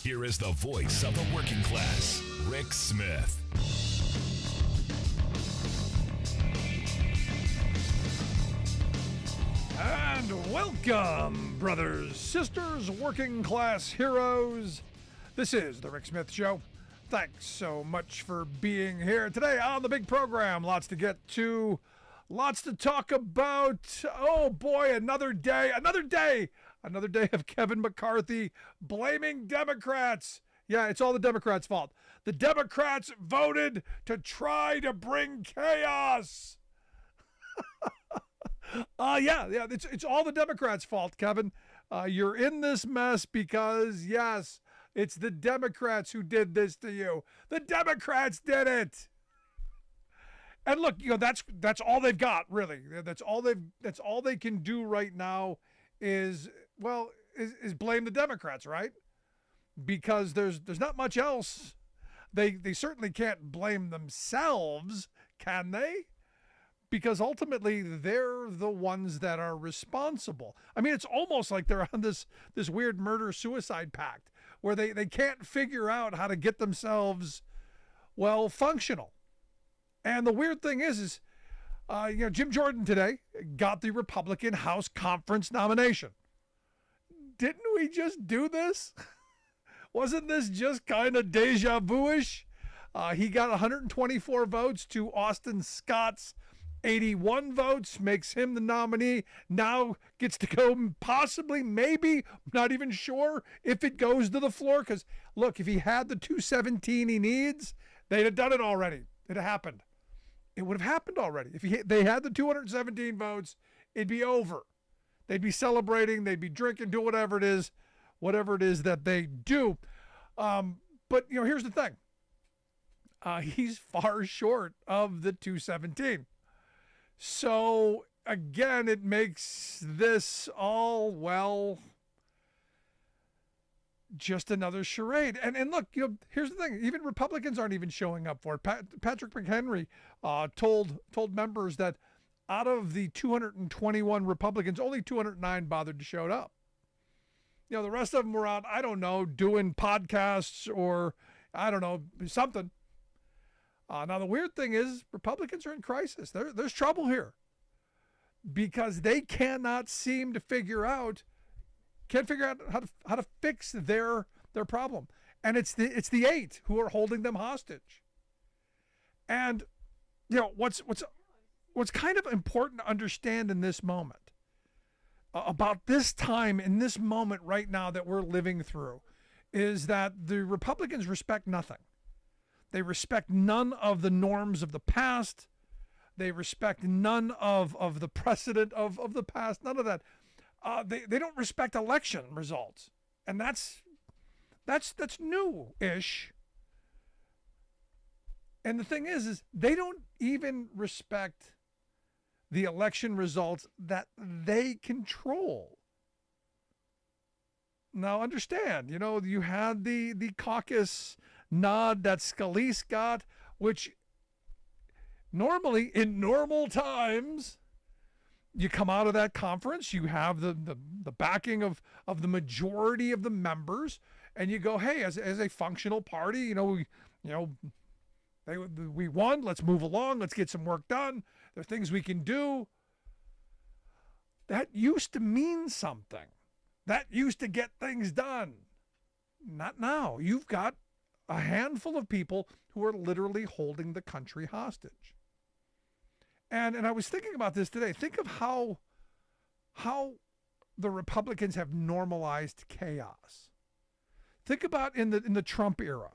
Here is the voice of the working class, Rick Smith. And welcome, brothers, sisters, working class heroes. This is the Rick Smith Show. Thanks so much for being here today on the big program. Lots to get to, lots to talk about. Oh boy, another day of Kevin McCarthy blaming Democrats. Yeah, it's all the Democrats' fault. The Democrats voted to try to bring chaos. Yeah, it's all the Democrats' fault, Kevin. You're in this mess because, yes, it's the Democrats who did this to you. The Democrats did it. And look, that's all they've got, really. That's all they can do right now is blame the Democrats, right? Because there's not much else. They certainly can't blame themselves, can they? Because ultimately they're the ones that are responsible. I mean, it's almost like they're on this weird murder-suicide pact where they can't figure out how to get themselves, functional. And the weird thing is Jim Jordan today got the Republican House Conference nomination. Didn't we just do this? Wasn't this just kind of deja vu-ish? He got 124 votes to Austin Scott's 81 votes, makes him the nominee. Now gets to go possibly, maybe, not even sure if it goes to the floor. Because, look, if he had the 217 he needs, they'd have done it already. It'd have happened. It would have happened already. If they had the 217 votes, it'd be over. They'd be celebrating. They'd be drinking, do whatever it is that they do. But, here's the thing. He's far short of the 217. So, again, it makes this all, just another charade. And look, here's the thing. Even Republicans aren't even showing up for it. Patrick McHenry told members that out of the 221 Republicans, only 209 bothered to show up. The rest of them were out, I don't know, doing podcasts or, I don't know, something. Now, the weird thing is Republicans are in crisis. There's trouble here because they cannot seem to figure out how to fix their problem. And it's the eight who are holding them hostage. And, what's kind of important to understand in this moment about this time, in this moment right now that we're living through, is that the Republicans respect nothing. They respect none of the norms of the past. They respect none of the precedent of the past. None of that. They don't respect election results, and that's new-ish. And the thing is they don't even respect the election results that they control. Now, understand, you had the caucus nod that Scalise got, which normally, in normal times, you come out of that conference, you have the backing of the majority of the members, and you go, hey, as a functional party, we won, let's move along, let's get some work done, there are things we can do. That used to mean something. That used to get things done. Not now. You've got a handful of people who are literally holding the country hostage. And I was thinking about this today. Think of how the Republicans have normalized chaos. Think about in the Trump era.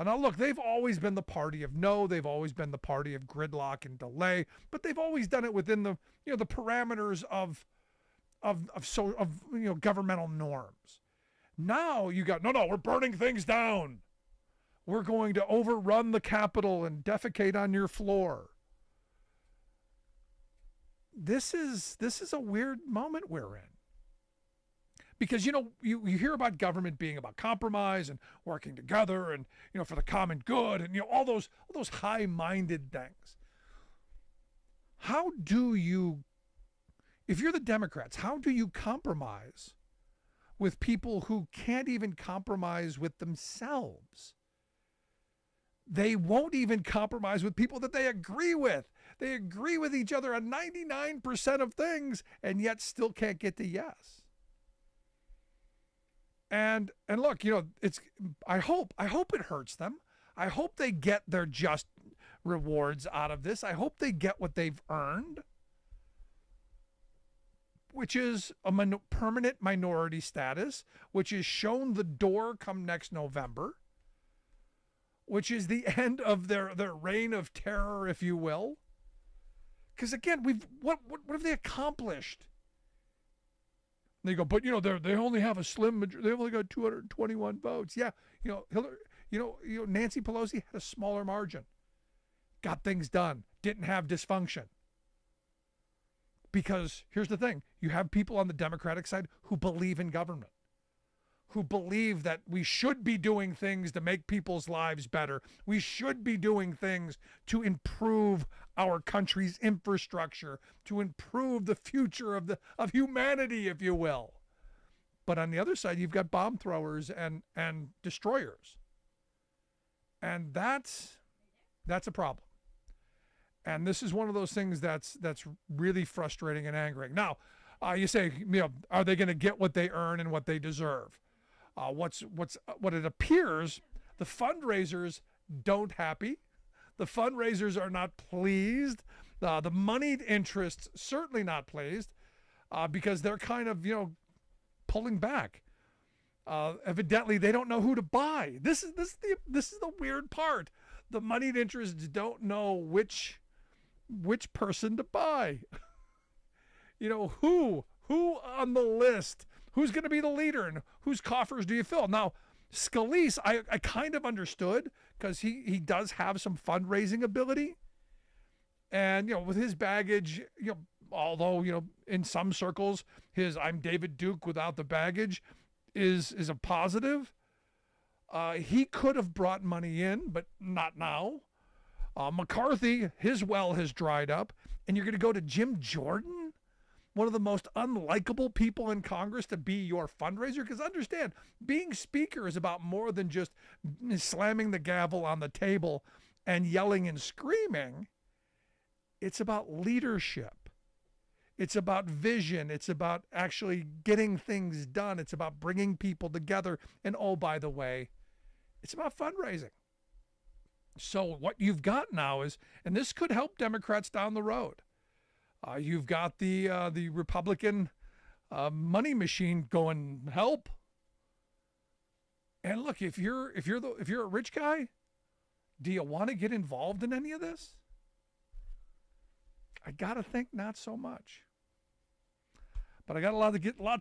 Now look, they've always been the party of no, they've always been the party of gridlock and delay, but they've always done it within the the parameters of governmental norms. Now you got no, we're burning things down. We're going to overrun the Capitol and defecate on your floor. This is a weird moment we're in. Because, you hear about government being about compromise and working together and, for the common good and, all those high-minded things. How do you, if you're the Democrats, how do you compromise with people who can't even compromise with themselves. They won't even compromise with people that they agree with. They agree with each other on 99% of things and yet still can't get to yes. And look, I hope it hurts them. I hope they get their just rewards out of this. I hope they get what they've earned, which is a permanent minority status, which is shown the door come next November, which is the end of their reign of terror, if you will. Because again, what have they accomplished? And they go, but they only have a slim majority. They only got 221 votes. Yeah, Hillary, Nancy Pelosi had a smaller margin, got things done, didn't have dysfunction. Because here's the thing, you have people on the Democratic side who believe in government, who believe that we should be doing things to make people's lives better. We should be doing things to improve our country's infrastructure, to improve the future of humanity, if you will. But on the other side, you've got bomb throwers and destroyers. And that's a problem. And this is one of those things that's really frustrating and angering. Now, you say, are they going to get what they earn and what they deserve? What it appears, the fundraisers don't happy. The fundraisers are not pleased. The moneyed interests certainly not pleased, because they're kind of pulling back. Evidently, they don't know who to buy. This is the weird part. The moneyed interests don't know which person to buy. Who on the list? Who's going to be the leader, and whose coffers do you fill? Now, Scalise, I kind of understood, because he does have some fundraising ability. And, with his baggage, although, in some circles, his I'm David Duke without the baggage is a positive. He could have brought money in, but not now. McCarthy, his well has dried up. And you're going to go to Jim Jordan, one of the most unlikable people in Congress, to be your fundraiser? Because understand, being speaker is about more than just slamming the gavel on the table and yelling and screaming. It's about leadership. It's about vision. It's about actually getting things done. It's about bringing people together. And oh, by the way, it's about fundraising. So what you've got now is, and this could help Democrats down the road. You've got the Republican money machine going, help. And look, if you're a rich guy, do you want to get involved in any of this? I gotta think not so much. But I got a lot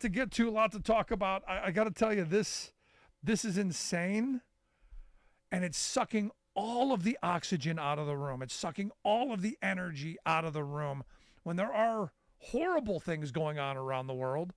to get to, a lot to talk about. I got to tell you, this is insane, and it's sucking all of the oxygen out of the room. It's sucking all of the energy out of the room when there are horrible things going on around the world,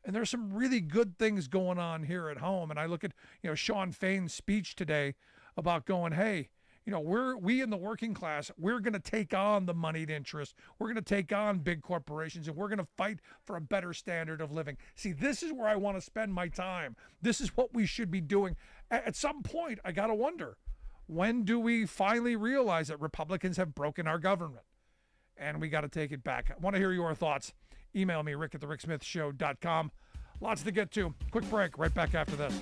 and there's some really good things going on here at home. And I look at Sean Fain's speech today about going, hey, we in the working class, we're going to take on the moneyed interest. We're going to take on big corporations, and we're going to fight for a better standard of living. See, this is where I want to spend my time. This is what we should be doing. At some point, I got to wonder, when do we finally realize that Republicans have broken our government? And we got to take it back. I want to hear your thoughts. Email me, rick@thericksmithshow.com. Lots to get to. Quick break. Right back after this.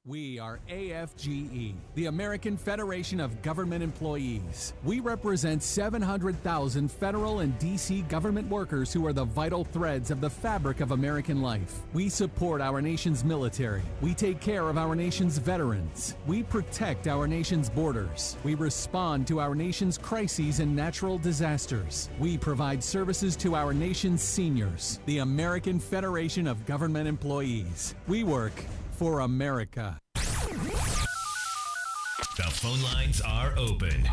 We are AFGE, the American Federation of Government Employees. We represent 700,000 federal and D.C. government workers who are the vital threads of the fabric of American life. We support our nation's military. We take care of our nation's veterans. We protect our nation's borders. We respond to our nation's crises and natural disasters. We provide services to our nation's seniors. The American Federation of Government Employees. We work for America. The phone lines are open.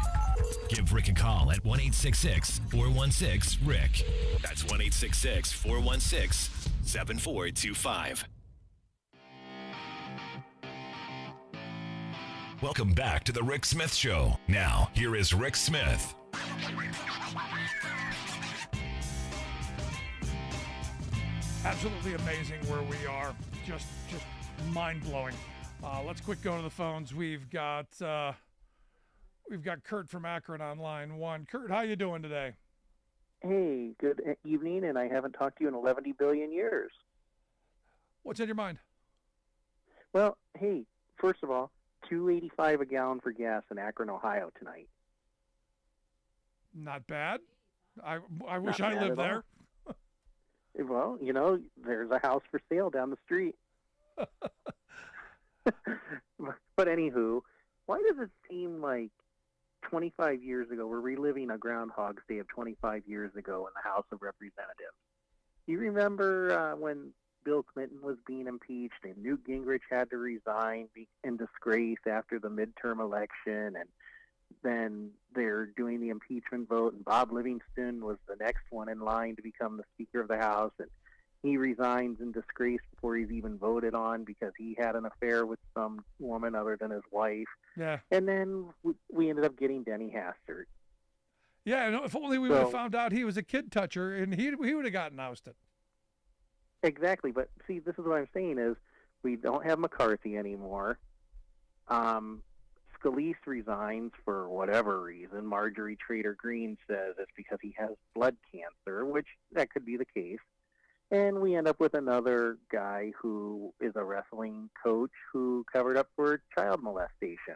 Give Rick a call at 1-866-416-RICK. That's 1-866-416-7425. Welcome back to the Rick Smith Show. Now, here is Rick Smith. Absolutely amazing where we are. Just mind-blowing. Let's quick go to the phones. We've got Kurt from Akron on line one. Kurt, how you doing today? Hey, good evening, and I haven't talked to you in 11 billion years. What's in your mind? Well, hey, first of all, $2.85 a gallon for gas in Akron, Ohio tonight. Not bad. I wish Not I bad lived at there. Well, there's a house for sale down the street. But anywho, why does it seem like 25 years ago, we're reliving a Groundhog's Day of 25 years ago in the House of Representatives? You remember when Bill Clinton was being impeached and Newt Gingrich had to resign in disgrace after the midterm election, and then they're doing the impeachment vote, and Bob Livingston was the next one in line to become the Speaker of the House, and he resigns in disgrace before he's even voted on because he had an affair with some woman other than his wife. Yeah. And then we ended up getting Denny Hastert. Yeah, and if only we would have found out he was a kid toucher, and he would have gotten ousted. Exactly, but see, this is what I'm saying is we don't have McCarthy anymore. Scalise resigns for whatever reason. Marjorie Trader Green says it's because he has blood cancer, which that could be the case. And we end up with another guy who is a wrestling coach who covered up for child molestation.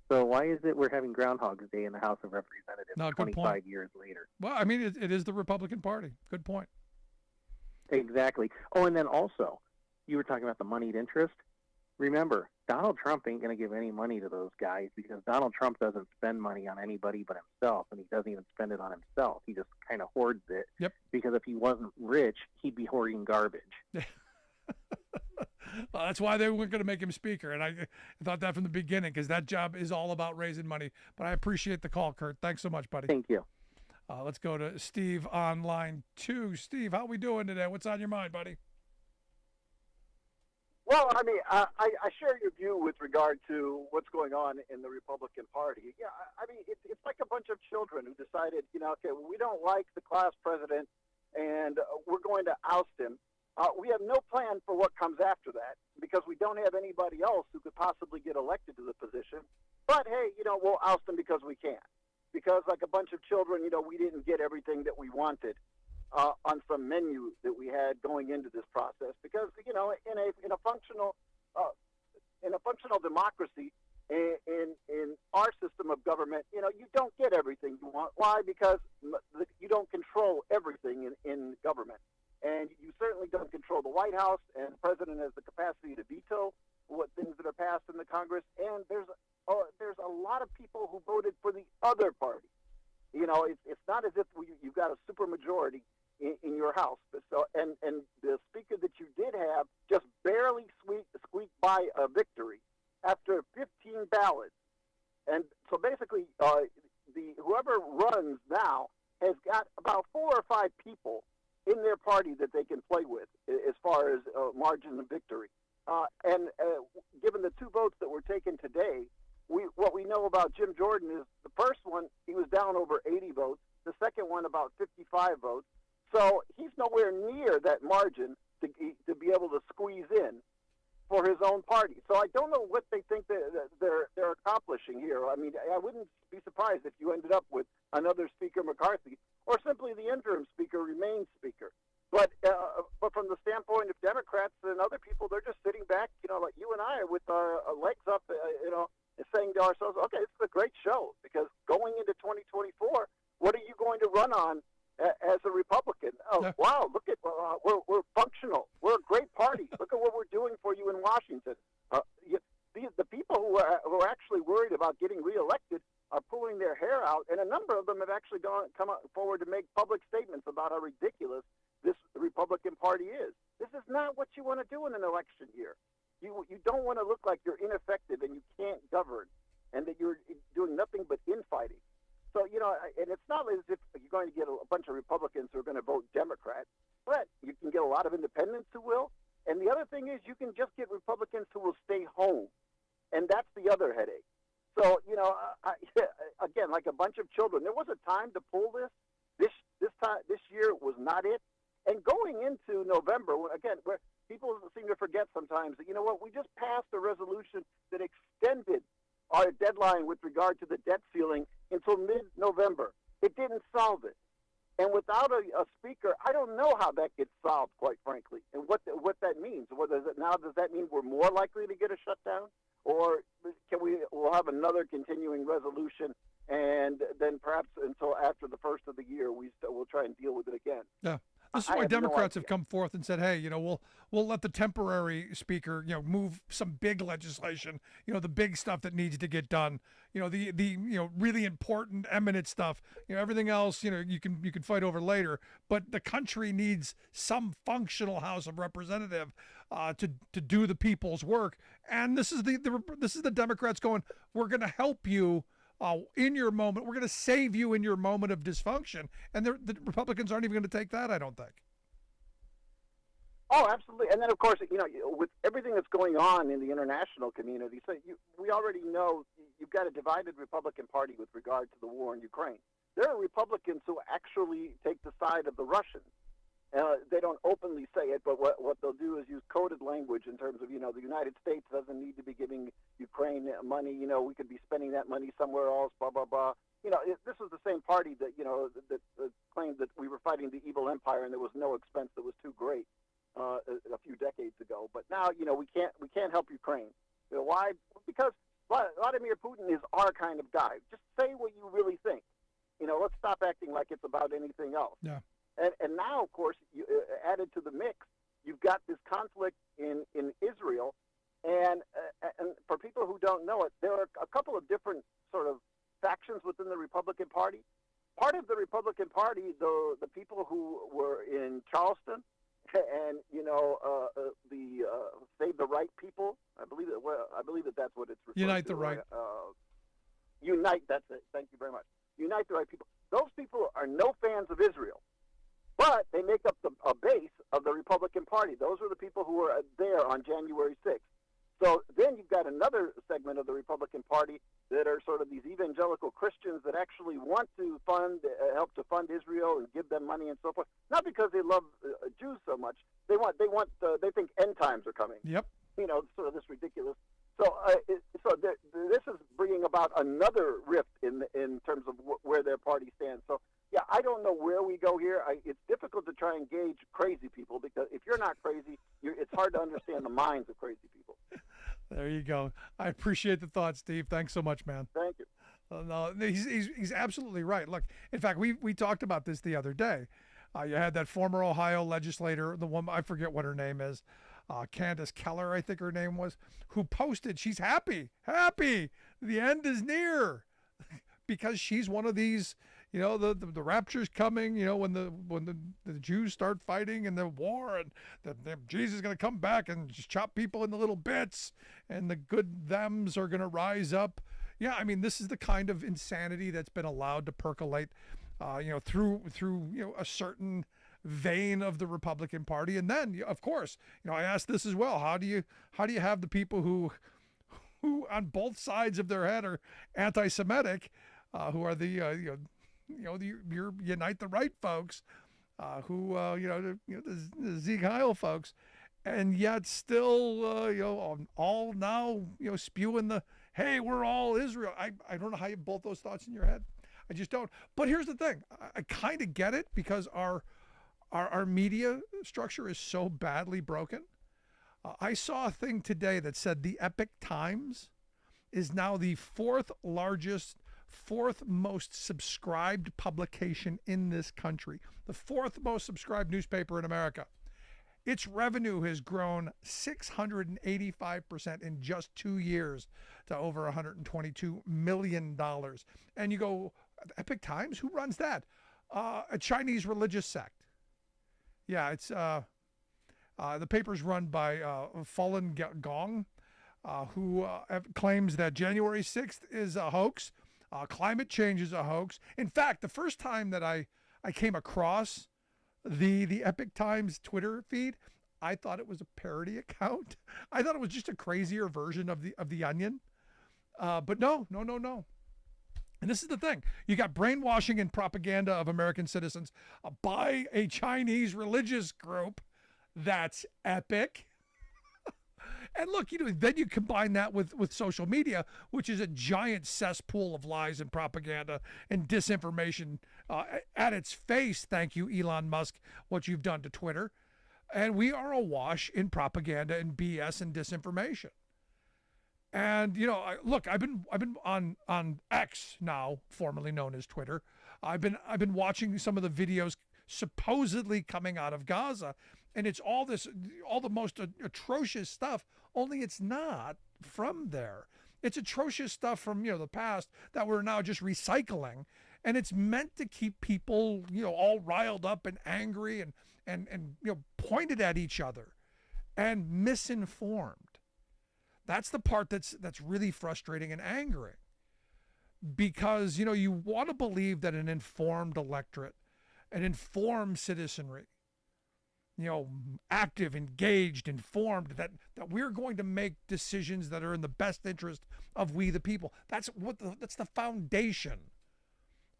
So why is it we're having Groundhog's Day in the House of Representatives 25 years later? Well, I mean, it is the Republican Party. Good point. Exactly. Oh, and then also, you were talking about the moneyed interest. Remember, Donald Trump ain't going to give any money to those guys because Donald Trump doesn't spend money on anybody but himself, and he doesn't even spend it on himself. He just kind of hoards it. Yep. Because if he wasn't rich, he'd be hoarding garbage. Well, that's why they weren't going to make him speaker, and I thought that from the beginning because that job is all about raising money. But I appreciate the call, Kurt. Thanks so much, buddy. Thank you. Let's go to Steve on line 2. Steve, how we doing today? What's on your mind, buddy? Well, I mean, I share your view with regard to what's going on in the Republican Party. Yeah, I mean, it's like a bunch of children who decided, okay, well, we don't like the class president, and we're going to oust him. We have no plan for what comes after that because we don't have anybody else who could possibly get elected to the position. But, hey, we'll oust him because we can. Because like a bunch of children, we didn't get everything that we wanted on some menu that we had going into this process. Because in a functional democracy, in our system of government, you don't get everything you want. Why? Because you don't control everything in government, and you certainly don't control the White House. And the president has the capacity to veto what things that are passed in the Congress. And there's a lot of people who voted for the other party. It's not as if you've got a supermajority in your House. So, and the speaker that you did have just barely squeaked by a victory after 15 ballots. And so basically, whoever runs now has got about 4 or 5 people in their party that they can play with as far as margin of victory. And given the 2 votes that were taken today, what we know about Jim Jordan is the first one, he was down over 80 votes. The second one, about 55 votes. So he's nowhere near that margin to be able to squeeze in for his own party. So I don't know what they think that they're accomplishing here. I mean, I wouldn't be surprised if you ended up with another Speaker McCarthy or simply the interim Speaker remains Speaker. But from the standpoint of Democrats and other people, they're just sitting back, like you and I, with our legs up, and saying to ourselves, okay, this is a great show because going into 2024, what are you going to run on as a Republican? Oh, yeah. Wow, look at we're functional. We're a great party. Look at what we're doing for you in Washington. The people who are actually worried about getting reelected are pulling their hair out, and a number of them have actually come forward to make public statements about how ridiculous this Republican Party is. This is not what you want to do in an election year. You don't want to look like you're ineffective and you can't govern and that you're doing nothing but infighting. So, and it's not as if you're going to get a bunch of Republicans who are going to vote Democrat, but you can get a lot of independents who will. And the other thing is you can just get Republicans who will stay home So, again, like a bunch of children, there was a time to pull this. This year was not it. And going into November, again, where people seem to forget sometimes that, you know what, we just passed a resolution that extended our deadline with regard to the debt ceiling until mid-November. It didn't solve it. And without a speaker, I don't know how that gets solved, quite frankly, and what that means. Does that mean we're more likely to get a shutdown? Or we'll have another continuing resolution, and then perhaps until after the first of the year, we'll try and deal with it again. Yeah. This is why Democrats have come forth and said, hey, we'll let the temporary speaker, move some big legislation, the big stuff that needs to get done, the really important, eminent stuff, everything else, you can fight over later. But the country needs some functional House of Representative to do the people's work. And this is the Democrats going, we're going to help you in your moment. We're going to save you in your moment of dysfunction. And the Republicans aren't even going to take that, I don't think. Oh, absolutely. And then, of course, with everything that's going on in the international community, we already know you've got a divided Republican Party with regard to the war in Ukraine. There are Republicans who actually take the side of the Russians. They don't openly say it, but what they'll do is use coded language in terms of, the United States doesn't need to be giving Ukraine money. We could be spending that money somewhere else, blah, blah, blah. This was the same party that, that claimed that we were fighting the evil empire and there was no expense that was too great a few decades ago. But now, we can't help Ukraine. Why? Because Vladimir Putin is our kind of guy. Just say what you really think. Let's stop acting like it's about anything else. Yeah. And now, of course, added to the mix, you've got this conflict in Israel. And for people who don't know it, there are a couple of different sort of factions within the Republican Party. Part of the Republican Party, the people who were in Charleston and, the Save the Right people, I believe that's what it's referred Unite to. the Right. Unite, that's it. Thank you very much. Unite the Right people. Those people are no fans of Israel. But they make up a base of the Republican Party. Those are the people who were there on January 6th. So then you've got another segment of the Republican Party that are sort of these evangelical Christians that actually want to help to fund Israel and give them money and so forth. Not because they love Jews so much. They think end times are coming. Yep. Sort of this ridiculous. So this is bringing about another rift in terms of where their party stands. So. Yeah, I don't know where we go here. It's difficult to try and gauge crazy people because if you're not crazy, it's hard to understand the minds of crazy people. There you go. I appreciate the thought, Steve. Thanks so much, man. Thank you. No, he's absolutely right. Look, in fact, we talked about this the other day. You had that former Ohio legislator, the one, I forget what her name is, Candace Keller, I think her name was, who posted she's happy. The end is near because she's one of these. The rapture's coming, when the Jews start fighting in the war and Jesus is going to come back and just chop people into little bits and the good thems are going to rise up. Yeah, I mean, this is the kind of insanity that's been allowed to percolate, through a certain vein of the Republican Party. And then, of course, I asked this as well. How do you have the people who on both sides of their head are anti-Semitic, who are the your Unite the Right folks, the Sieg Heil folks, and yet still, all now, spewing the, hey, we're all Israel. I don't know how you have both those thoughts in your head. I just don't. But here's the thing. I kind of get it because our media structure is so badly broken. I saw a thing today that said the Epoch Times is now the fourth most subscribed publication in this country, the fourth most subscribed newspaper in America. Its revenue has grown 685% in just 2 years to over $122 million. And you go, Epoch Times, who runs that? A Chinese religious sect. Yeah, it's the paper's run by Falun Gong, who claims that January 6th is a hoax. Climate change is a hoax. In fact, the first time that I came across the Epoch Times Twitter feed, I thought it was a parody account. I thought it was just a crazier version of the Onion. But no. And this is the thing. You got brainwashing and propaganda of American citizens by a Chinese religious group. That's epic. And look, then you combine that with social media, which is a giant cesspool of lies and propaganda and disinformation at its face. Thank you, Elon Musk, what you've done to Twitter. And we are awash in propaganda and BS and disinformation. And look, I've been on X now, formerly known as Twitter. I've been watching some of the videos supposedly coming out of Gaza, and it's all the most atrocious stuff. Only it's not from there. It's atrocious stuff from the past that we're now just recycling, and it's meant to keep people all riled up and angry and pointed at each other and misinformed. That's the part that's really frustrating and angering, because you want to believe that an informed electorate, an informed citizenry, active, engaged, informed, that we're going to make decisions that are in the best interest of we the people. That's the foundation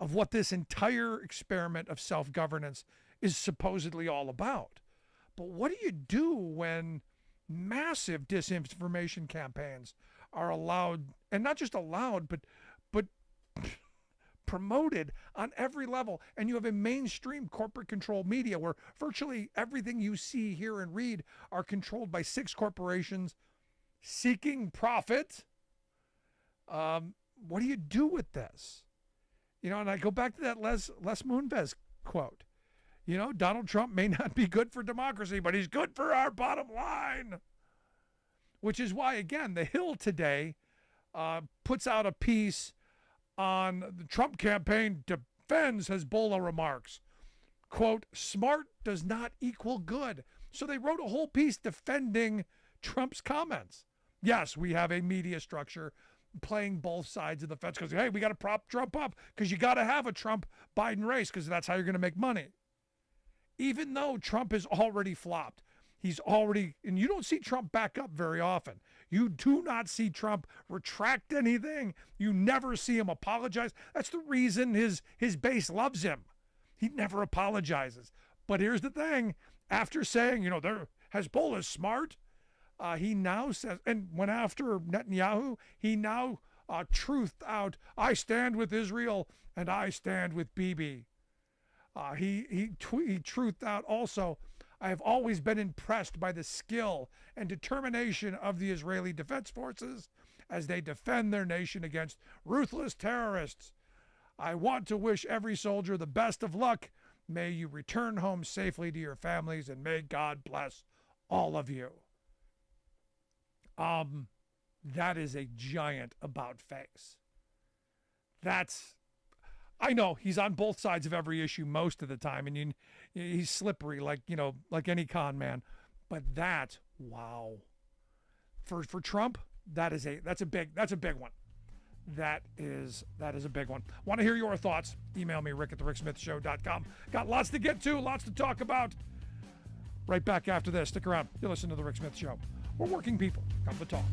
of what this entire experiment of self-governance is supposedly all about. But what do you do when massive disinformation campaigns are allowed, and not just allowed, but promoted on every level, and you have a mainstream corporate controlled media where virtually everything you see, hear, and read are controlled by 6 corporations seeking profit? What do you do with this? And I go back to that Les Moonves quote. Donald Trump may not be good for democracy, but he's good for our bottom line. Which is why, again, The Hill today puts out a piece on the Trump campaign defends Hezbollah remarks. Quote, smart does not equal good. So they wrote a whole piece defending Trump's comments. Yes, we have a media structure playing both sides of the fence because, hey, we got to prop Trump up because you got to have a Trump-Biden race because that's how you're going to make money. Even though Trump has already flopped. And you don't see Trump back up very often. You do not see Trump retract anything. You never see him apologize. That's the reason his base loves him. He never apologizes. But here's the thing. After saying, Hezbollah is smart, he now says, and went after Netanyahu, he now truthed out, I stand with Israel and I stand with Bibi. He truthed out also, I have always been impressed by the skill and determination of the Israeli Defense Forces as they defend their nation against ruthless terrorists. I want to wish every soldier the best of luck. May you return home safely to your families, and may God bless all of you. That is a giant about face. I know he's on both sides of every issue most of the time, and he's slippery like any con man. But wow. For Trump, that's a big one. That is a big one. Want to hear your thoughts? Email me, rick@thericksmithshow.com. Got lots to get to, lots to talk about. Right back after this. Stick around. You'll listen to The Rick Smith Show. We're working people. Come to talk.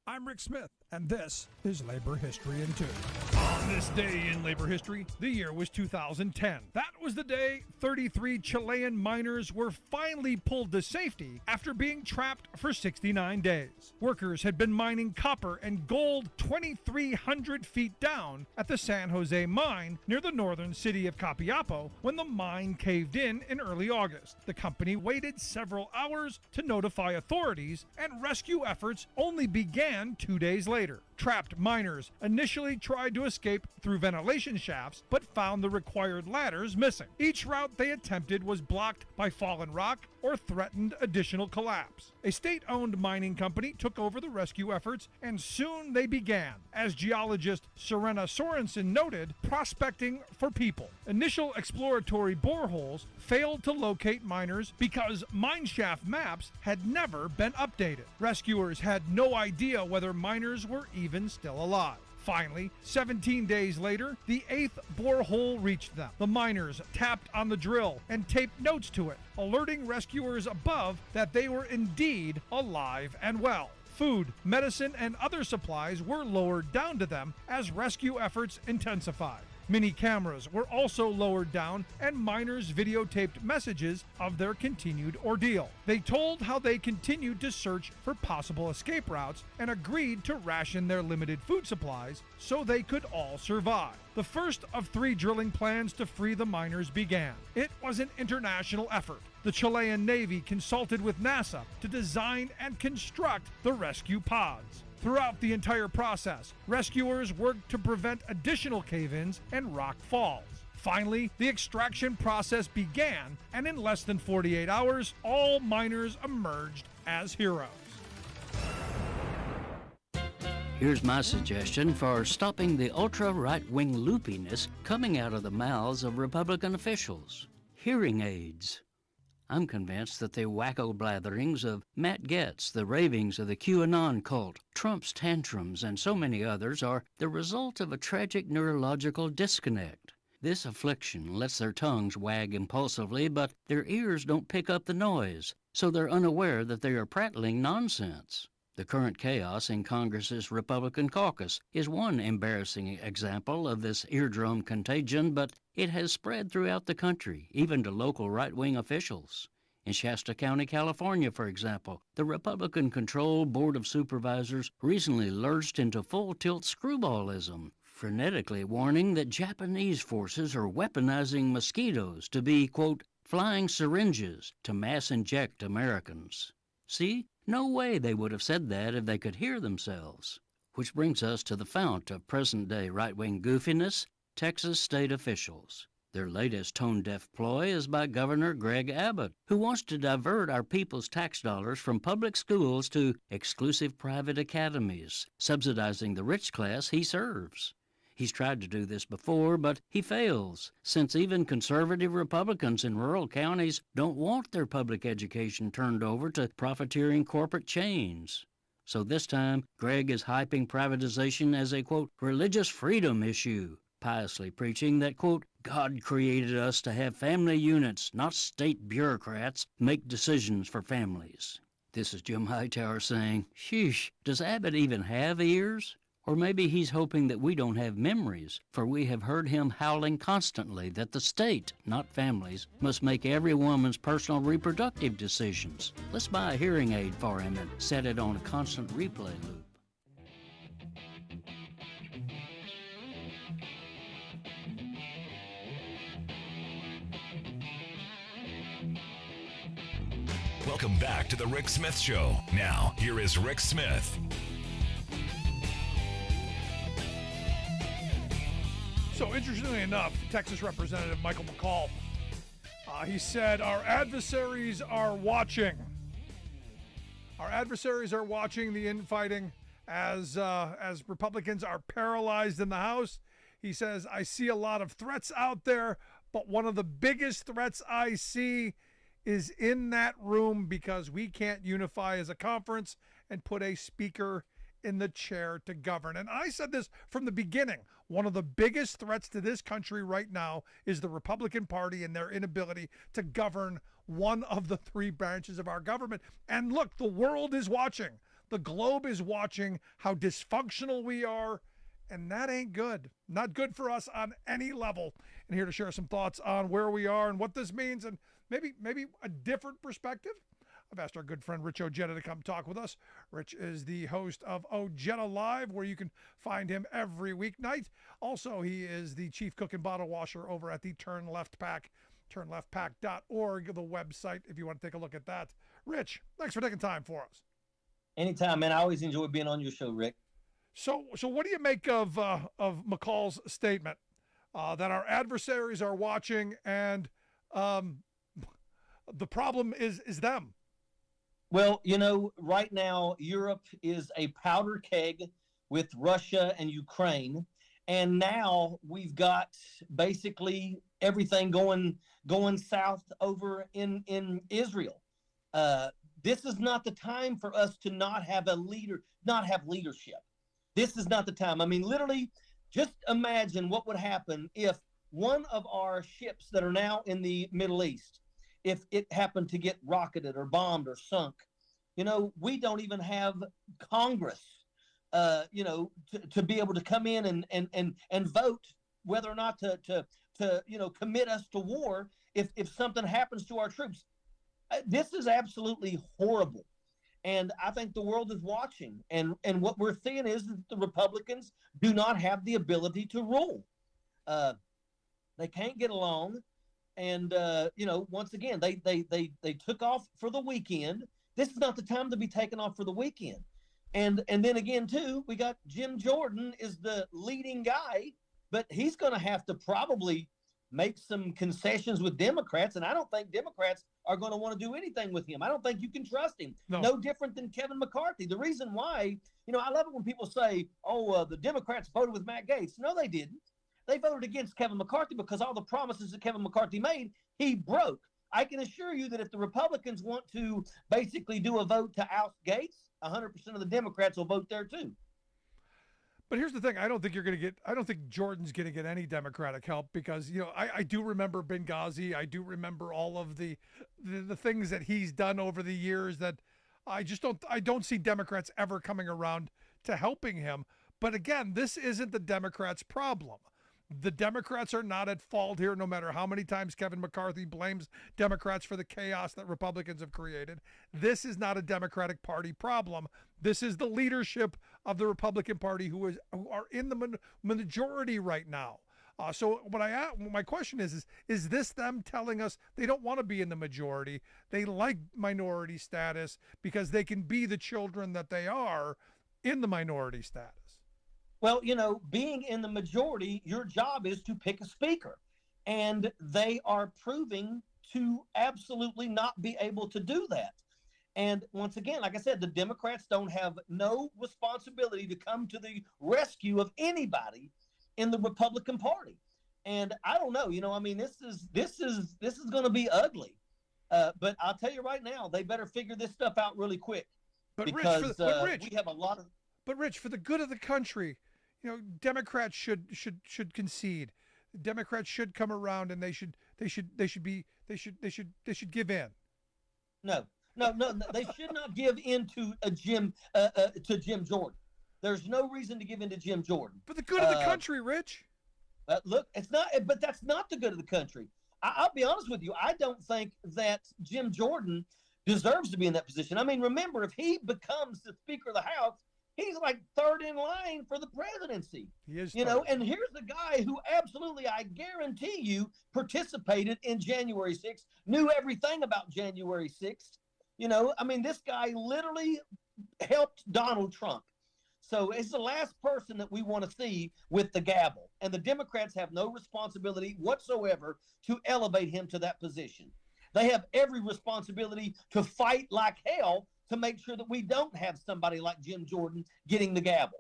I'm Rick Smith, and this is Labor History in 2. On this day in labor history, the year was 2010. That was the day 33 Chilean miners were finally pulled to safety after being trapped for 69 days. Workers had been mining copper and gold 2,300 feet down at the San Jose mine near the northern city of Copiapo when the mine caved in early August. The company waited several hours to notify authorities, and rescue efforts only began 2 days later. Trapped miners initially tried to escape through ventilation shafts, but found the required ladders missing. Each route they attempted was blocked by fallen rock or threatened additional collapse. A state-owned mining company took over the rescue efforts, and soon they began. As geologist Serena Sorensen noted, prospecting for people. Initial exploratory boreholes failed to locate miners because mine shaft maps had never been updated. Rescuers had no idea whether miners were even still alive. Finally, 17 days later, the 8th borehole reached them. The miners tapped on the drill and taped notes to it, alerting rescuers above that they were indeed alive and well. Food, medicine, and other supplies were lowered down to them as rescue efforts intensified. Mini cameras were also lowered down, and miners videotaped messages of their continued ordeal. They told how they continued to search for possible escape routes and agreed to ration their limited food supplies so they could all survive. The first of 3 drilling plans to free the miners began. It was an international effort. The Chilean Navy consulted with NASA to design and construct the rescue pods. Throughout the entire process, rescuers worked to prevent additional cave-ins and rock falls. Finally, the extraction process began, and in less than 48 hours, all miners emerged as heroes. Here's my suggestion for stopping the ultra-right-wing loopiness coming out of the mouths of Republican officials. Hearing aids. I'm convinced that the wacko blatherings of Matt Gaetz, the ravings of the QAnon cult, Trump's tantrums, and so many others are the result of a tragic neurological disconnect. This affliction lets their tongues wag impulsively, but their ears don't pick up the noise, so they're unaware that they are prattling nonsense. The current chaos in Congress's Republican caucus is one embarrassing example of this eardrum contagion, but it has spread throughout the country, even to local right-wing officials. In Shasta County, California, for example, the Republican-controlled Board of Supervisors recently lurched into full-tilt screwballism, frenetically warning that Japanese forces are weaponizing mosquitoes to be, quote, flying syringes to mass inject Americans. See? No way they would have said that if they could hear themselves. Which brings us to the fount of present-day right-wing goofiness, Texas state officials. Their latest tone-deaf ploy is by Governor Greg Abbott, who wants to divert our people's tax dollars from public schools to exclusive private academies, subsidizing the rich class he serves. He's tried to do this before, but he fails, since even conservative Republicans in rural counties don't want their public education turned over to profiteering corporate chains. So this time, Greg is hyping privatization as a, quote, religious freedom issue, piously preaching that, quote, God created us to have family units, not state bureaucrats, make decisions for families. This is Jim Hightower saying, sheesh, does Abbott even have ears? Or maybe he's hoping that we don't have memories, for we have heard him howling constantly that the state, not families, must make every woman's personal reproductive decisions. Let's buy a hearing aid for him and set it on a constant replay loop. Welcome back to the Rick Smith Show. Now, here is Rick Smith. So interestingly enough, Texas Representative Michael McCall, he said, our adversaries are watching. Our adversaries are watching the infighting as Republicans are paralyzed in the House. He says, I see a lot of threats out there, but one of the biggest threats I see is in that room because we can't unify as a conference and put a speaker in the chair to govern. And I said this from the beginning. One of the biggest threats to this country right now is the Republican Party and their inability to govern one of the 3 branches of our government. And look, the world is watching. The globe is watching how dysfunctional we are, and that ain't good. Not good for us on any level. And here to share some thoughts on where we are and what this means and maybe a different perspective, I've asked our good friend Rich Ojeda to come talk with us. Rich is the host of Ojeda Live, where you can find him every weeknight. Also, he is the chief cook and bottle washer over at the Turn Left Pack, turnleftpack.org, the website, if you want to take a look at that. Rich, thanks for taking time for us. Anytime, man. I always enjoy being on your show, Rick. So what do you make of McCall's statement that our adversaries are watching and the problem is them? Well, you know, right now, Europe is a powder keg with Russia and Ukraine. And now we've got basically everything going south over in Israel. This is not the time for us to not have leadership. This is not the time. I mean, literally, just imagine what would happen if one of our ships that are now in the Middle East, if it happened to get rocketed or bombed or sunk. We don't even have Congress, to be able to come in and vote whether or not to commit us to war if something happens to our troops. This is absolutely horrible. And I think the world is watching. And what we're seeing is that the Republicans do not have the ability to rule. They can't get along. And, once again, they took off for the weekend. This is not the time to be taking off for the weekend. And then again, too, we got Jim Jordan is the leading guy, but he's going to have to probably make some concessions with Democrats. And I don't think Democrats are going to want to do anything with him. I don't think you can trust him. No different than Kevin McCarthy. The reason why, I love it when people say, the Democrats voted with Matt Gaetz. No, they didn't. They voted against Kevin McCarthy because all the promises that Kevin McCarthy made, he broke. I can assure you that if the Republicans want to basically do a vote to oust Gaetz, 100% of the Democrats will vote there too. But here's the thing. I don't think Jordan's going to get any Democratic help because, I do remember Benghazi. I do remember all of the things that he's done over the years that I don't see Democrats ever coming around to helping him. But again, this isn't the Democrats' problem. The Democrats are not at fault here, no matter how many times Kevin McCarthy blames Democrats for the chaos that Republicans have created. This is not a Democratic Party problem. This is the leadership of the Republican Party who are in the majority right now. So my question is this them telling us they don't want to be in the majority? They like minority status because they can be the children that they are in the minority status. Well, being in the majority, your job is to pick a speaker. And they are proving to absolutely not be able to do that. And once again, like I said, the Democrats don't have no responsibility to come to the rescue of anybody in the Republican Party. And I don't know, this is going to be ugly. But I'll tell you right now, they better figure this stuff out really quick. But because Rich, we have a lot of. But Rich, for the good of the country, Democrats should concede. Democrats should come around and they should give in. No, they should not give in to Jim Jordan. There's no reason to give in to Jim Jordan. For the good of the country, Rich. Look, it's not, but that's not the good of the country. I'll be honest with you. I don't think that Jim Jordan deserves to be in that position. I mean, remember, if he becomes the Speaker of the House, he's like third in line for the presidency. He is, and here's the guy who absolutely, I guarantee you, participated in January 6th, knew everything about January 6th. This guy literally helped Donald Trump. So it's the last person that we want to see with the gavel. And the Democrats have no responsibility whatsoever to elevate him to that position. They have every responsibility to fight like hell to make sure that we don't have somebody like Jim Jordan getting the gavel.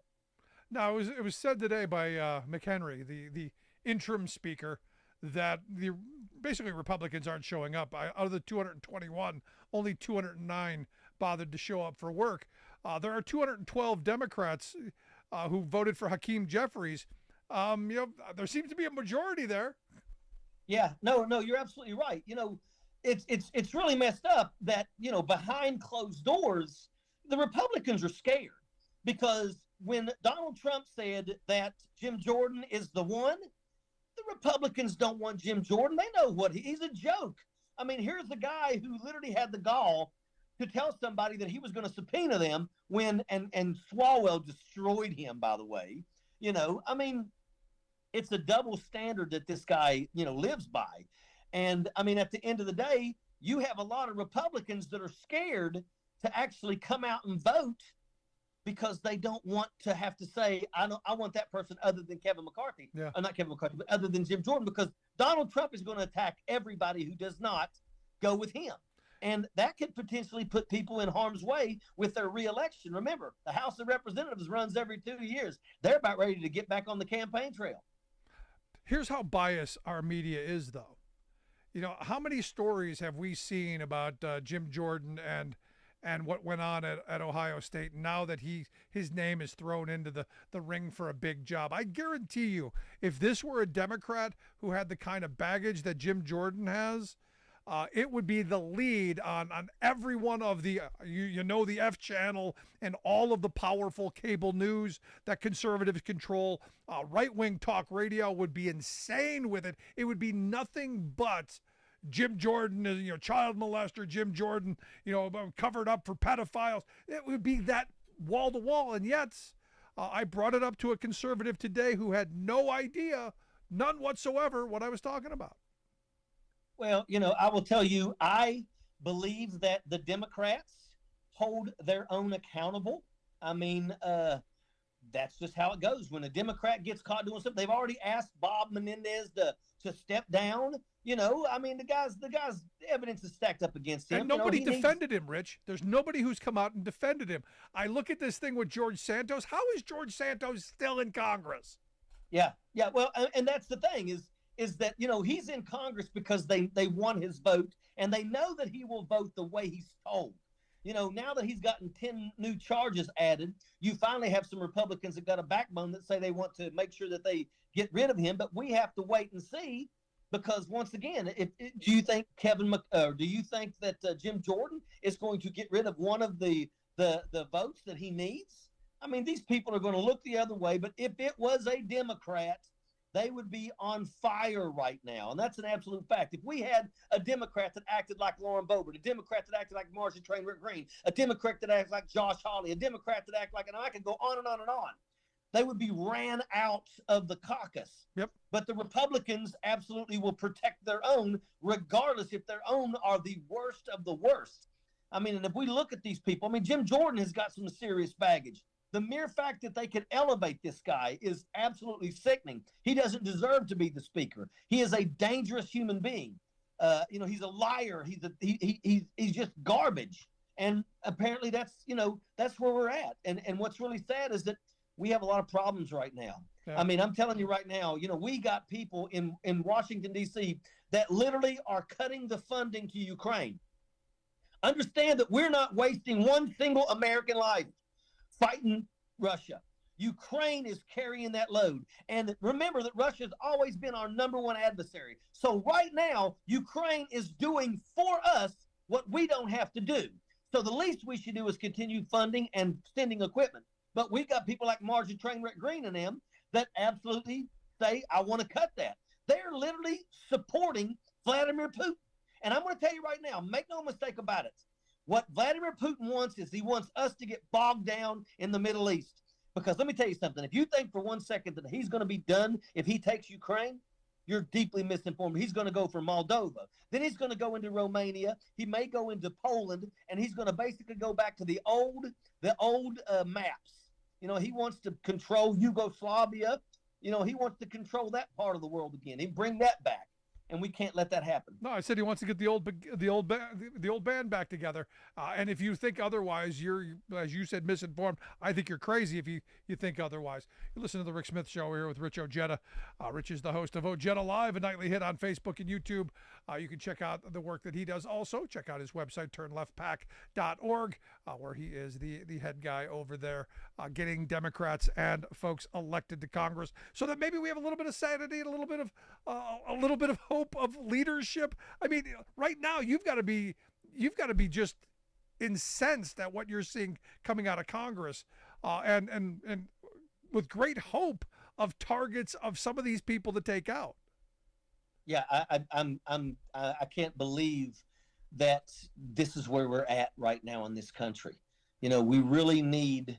Now, it was said today by McHenry, the interim speaker, that basically Republicans aren't showing up. Out of the 221, only 209 bothered to show up for work. There are 212 Democrats who voted for Hakeem Jeffries. There seems to be a majority there. Yeah, no, you're absolutely right. It's really messed up that, behind closed doors, the Republicans are scared because when Donald Trump said that Jim Jordan is the one, the Republicans don't want Jim Jordan. They know he's a joke. I mean, here's the guy who literally had the gall to tell somebody that he was going to subpoena them and Swalwell destroyed him, by the way. It's a double standard that this guy, lives by. And at the end of the day, you have a lot of Republicans that are scared to actually come out and vote because they don't want to have to say, I want that person other than Kevin McCarthy. Yeah. Not Kevin McCarthy, but other than Jim Jordan, because Donald Trump is going to attack everybody who does not go with him. And that could potentially put people in harm's way with their reelection. Remember, the House of Representatives runs every 2 years. They're about ready to get back on the campaign trail. Here's how biased our media is, though. How many stories have we seen about Jim Jordan and what went on at Ohio State. Now that his name is thrown into the ring for a big job, I guarantee you, if this were a Democrat who had the kind of baggage that Jim Jordan has, it would be the lead on every one of the, the F channel and all of the powerful cable news that conservatives control. Right-wing talk radio would be insane with it. It would be nothing but Jim Jordan is, child molester, Jim Jordan, covered up for pedophiles. It would be that wall to wall. And yet, I brought it up to a conservative today who had no idea, none whatsoever, what I was talking about. Well, I will tell you, I believe that the Democrats hold their own accountable. I mean, that's just how it goes. When a Democrat gets caught doing something, they've already asked Bob Menendez to step down. The guy's evidence is stacked up against him. And nobody defended him, Rich. There's nobody who's come out and defended him. I look at this thing with George Santos. How is George Santos still in Congress? Yeah. Well, and that's the thing is that, he's in Congress because they won his vote, and they know that he will vote the way he's told. Now that he's gotten 10 new charges added, you finally have some Republicans that got a backbone that say they want to make sure that they get rid of him. But we have to wait and see, because once again, do you think do you think that Jim Jordan is going to get rid of one of the votes that he needs? I mean, these people are going to look the other way. But if it was a Democrat, they would be on fire right now. And that's an absolute fact. If we had a Democrat that acted like Lauren Boebert, a Democrat that acted like Marcia Trainwright Green, a Democrat that acted like Josh Hawley, a Democrat that acted like, and I could go on and on and on, they would be ran out of the caucus. Yep. But the Republicans absolutely will protect their own, regardless if their own are the worst of the worst. I mean, and if we look at these people, Jim Jordan has got some serious baggage. The mere fact that they could elevate this guy is absolutely sickening. He doesn't deserve to be the speaker. He is a dangerous human being. He's a liar. He's just garbage. And apparently that's where we're at. And what's really sad is that we have a lot of problems right now. Yeah. I'm telling you right now, we got people in Washington, D.C. that literally are cutting the funding to Ukraine. Understand that we're not wasting one single American life fighting Russia. Ukraine is carrying that load. And remember that Russia's always been our number one adversary. So right now, Ukraine is doing for us what we don't have to do. So the least we should do is continue funding and sending equipment. But we've got people like Marjorie Trainwright Green and them that absolutely say, I want to cut that. They're literally supporting Vladimir Putin. And I'm going to tell you right now, make no mistake about it. What Vladimir Putin wants is he wants us to get bogged down in the Middle East. Because let me tell you something. If you think for 1 second that he's going to be done if he takes Ukraine, you're deeply misinformed. He's going to go for Moldova. Then he's going to go into Romania. He may go into Poland, and he's going to basically go back to the old maps. He wants to control Yugoslavia. He wants to control that part of the world again. He bring that back. And we can't let that happen. No, I said he wants to get the old band back together. And if you think otherwise, you're, as you said, misinformed. I think you're crazy if you think otherwise. You listen to the Rick Smith Show here with Rich Ojeda. Rich is the host of Ojeda Live, a nightly hit on Facebook and YouTube. You can check out the work that he does. Also, check out his website, turnleftpack.org, where he is the head guy over there, getting Democrats and folks elected to Congress, so that maybe we have a little bit of sanity and a little bit of hope of leadership. Right now you've got to be just incensed at what you're seeing coming out of Congress, and with great hope of targets of some of these people to take out. Yeah, I can't believe that this is where we're at right now in this country. We really need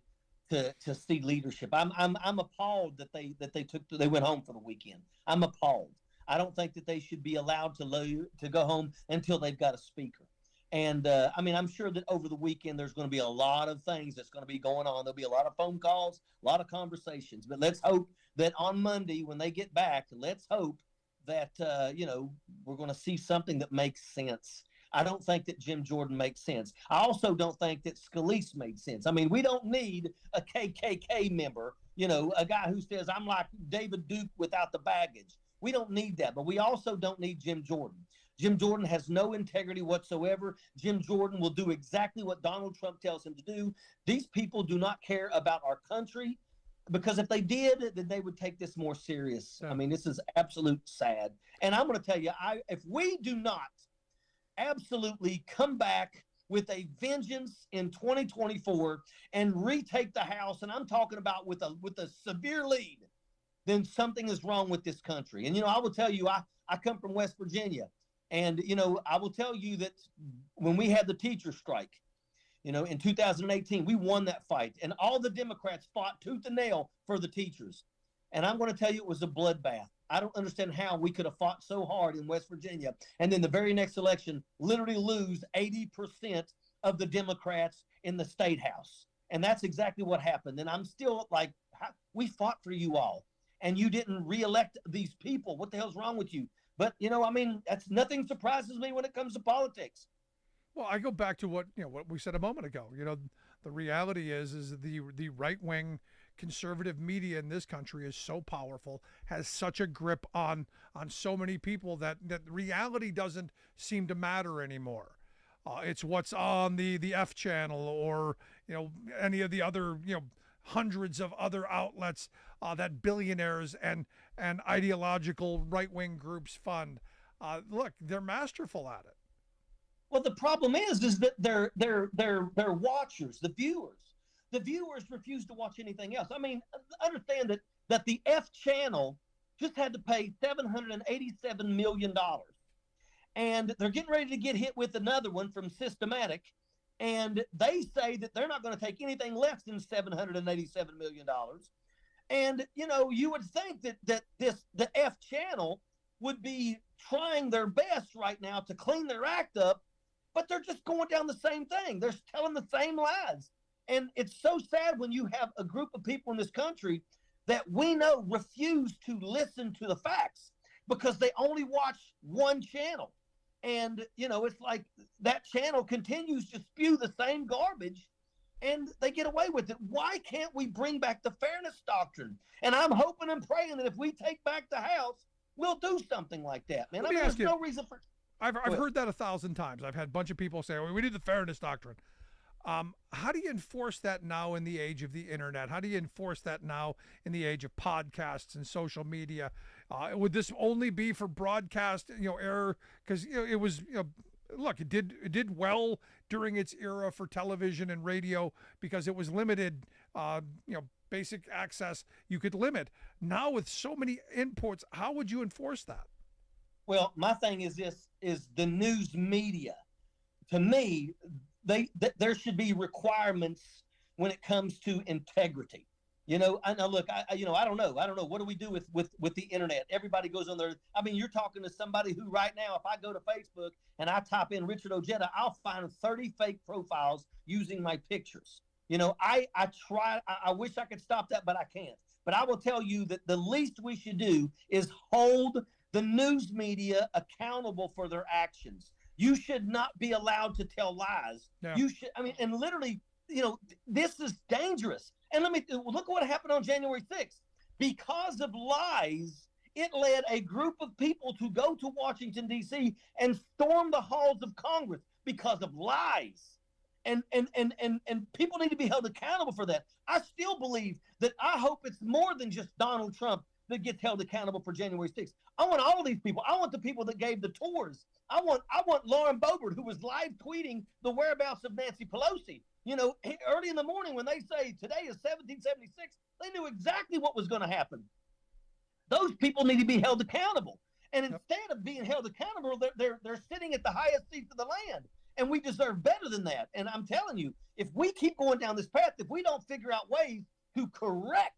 to see leadership. I'm appalled that they went home for the weekend. I'm appalled. I don't think that they should be allowed to go home until they've got a speaker. And I'm sure that over the weekend there's going to be a lot of things that's going to be going on. There'll be a lot of phone calls, a lot of conversations. But let's hope that on Monday when they get back, let's hope that we're going to see something that makes sense. I don't think that Jim Jordan makes sense. I also don't think that Scalise made sense. We don't need a KKK member, a guy who says I'm like David Duke without the baggage. We don't need that, but we also don't need Jim Jordan. Jim Jordan has no integrity whatsoever. Jim Jordan will do exactly what Donald Trump tells him to do. These people do not care about our country, because if they did, then they would take this more serious. Yeah. I mean, this is absolute sad. And I'm going to tell you, if we do not absolutely come back with a vengeance in 2024 and retake the House, and I'm talking about with a severe lead, then something is wrong with this country. And, I will tell you, I come from West Virginia, and, I will tell you that when we had the teacher strike, in 2018, we won that fight, and all the Democrats fought tooth and nail for the teachers. And I'm going to tell you, it was a bloodbath. I don't understand how we could have fought so hard in West Virginia, and then the very next election, literally lose 80% of the Democrats in the state house. And that's exactly what happened. And I'm still like, we fought for you all, and you didn't reelect these people. What the hell's wrong with you? But, that's nothing surprises me when it comes to politics. Well, I go back to what we said a moment ago. The reality is the right-wing conservative media in this country is so powerful, has such a grip on so many people that reality doesn't seem to matter anymore. It's what's on the F channel or any of the other hundreds of other outlets that billionaires and ideological right-wing groups fund. Look, they're masterful at it. Well, the problem is that they're watchers, the viewers. The viewers refuse to watch anything else. I mean, understand that the F channel just had to pay $787 million. And they're getting ready to get hit with another one from Systematic. And they say that they're not going to take anything less than $787 million. And, you would think that the F channel would be trying their best right now to clean their act up, but they're just going down the same thing. They're telling the same lies. And it's so sad when you have a group of people in this country that we know refuse to listen to the facts because they only watch one channel. And, it's like that channel continues to spew the same garbage and they get away with it. Why can't we bring back the fairness doctrine? And I'm hoping and praying that if we take back the House, we'll do something like that, man. There's no reason for... I've heard that 1,000 times. I've had a bunch of people say, we need the fairness doctrine. How do you enforce that now in the age of the internet? How do you enforce that now in the age of podcasts and social media? Would this only be for broadcast, error? Because it was, look, it did well during its era for television and radio because it was limited. Basic access you could limit. Now with so many inputs, how would you enforce that? Well, my thing is the news media. To me, there should be requirements when it comes to integrity. I know. Look, I don't know. What do we do with the internet? Everybody goes on there. I mean, you're talking to somebody who right now, if I go to Facebook and I type in Richard Ojeda, I'll find 30 fake profiles using my pictures. I try. I wish I could stop that, but I can't. But I will tell you that the least we should do is hold the news media accountable for their actions. You should not be allowed to tell lies. Yeah. You should, and literally, this is dangerous. And look at what happened on January 6th. Because of lies, it led a group of people to go to Washington, D.C. and storm the halls of Congress because of lies. And people need to be held accountable for that. I still believe that I hope it's more than just Donald Trump that gets held accountable for January 6th. I want all of these people. I want the people that gave the tours. I want Lauren Boebert, who was live tweeting the whereabouts of Nancy Pelosi. Early in the morning when they say today is 1776, they knew exactly what was going to happen. Those people need to be held accountable. And instead of being held accountable, they're sitting at the highest seats of the land. And we deserve better than that. And I'm telling you, if we keep going down this path, if we don't figure out ways to correct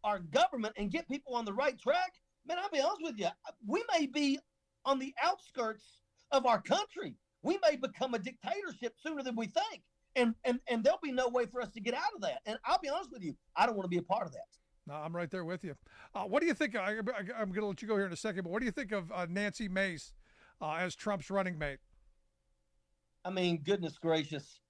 our government and get people on the right track, man, I'll be honest with you, we may be on the outskirts of our country. We may become a dictatorship sooner than we think. And there'll be no way for us to get out of that. And I'll be honest with you, I don't want to be a part of that. No, I'm right there with you. What do you think? I'm going to let you go here in a second, but what do you think of Nancy Mace as Trump's running mate? I mean, goodness gracious,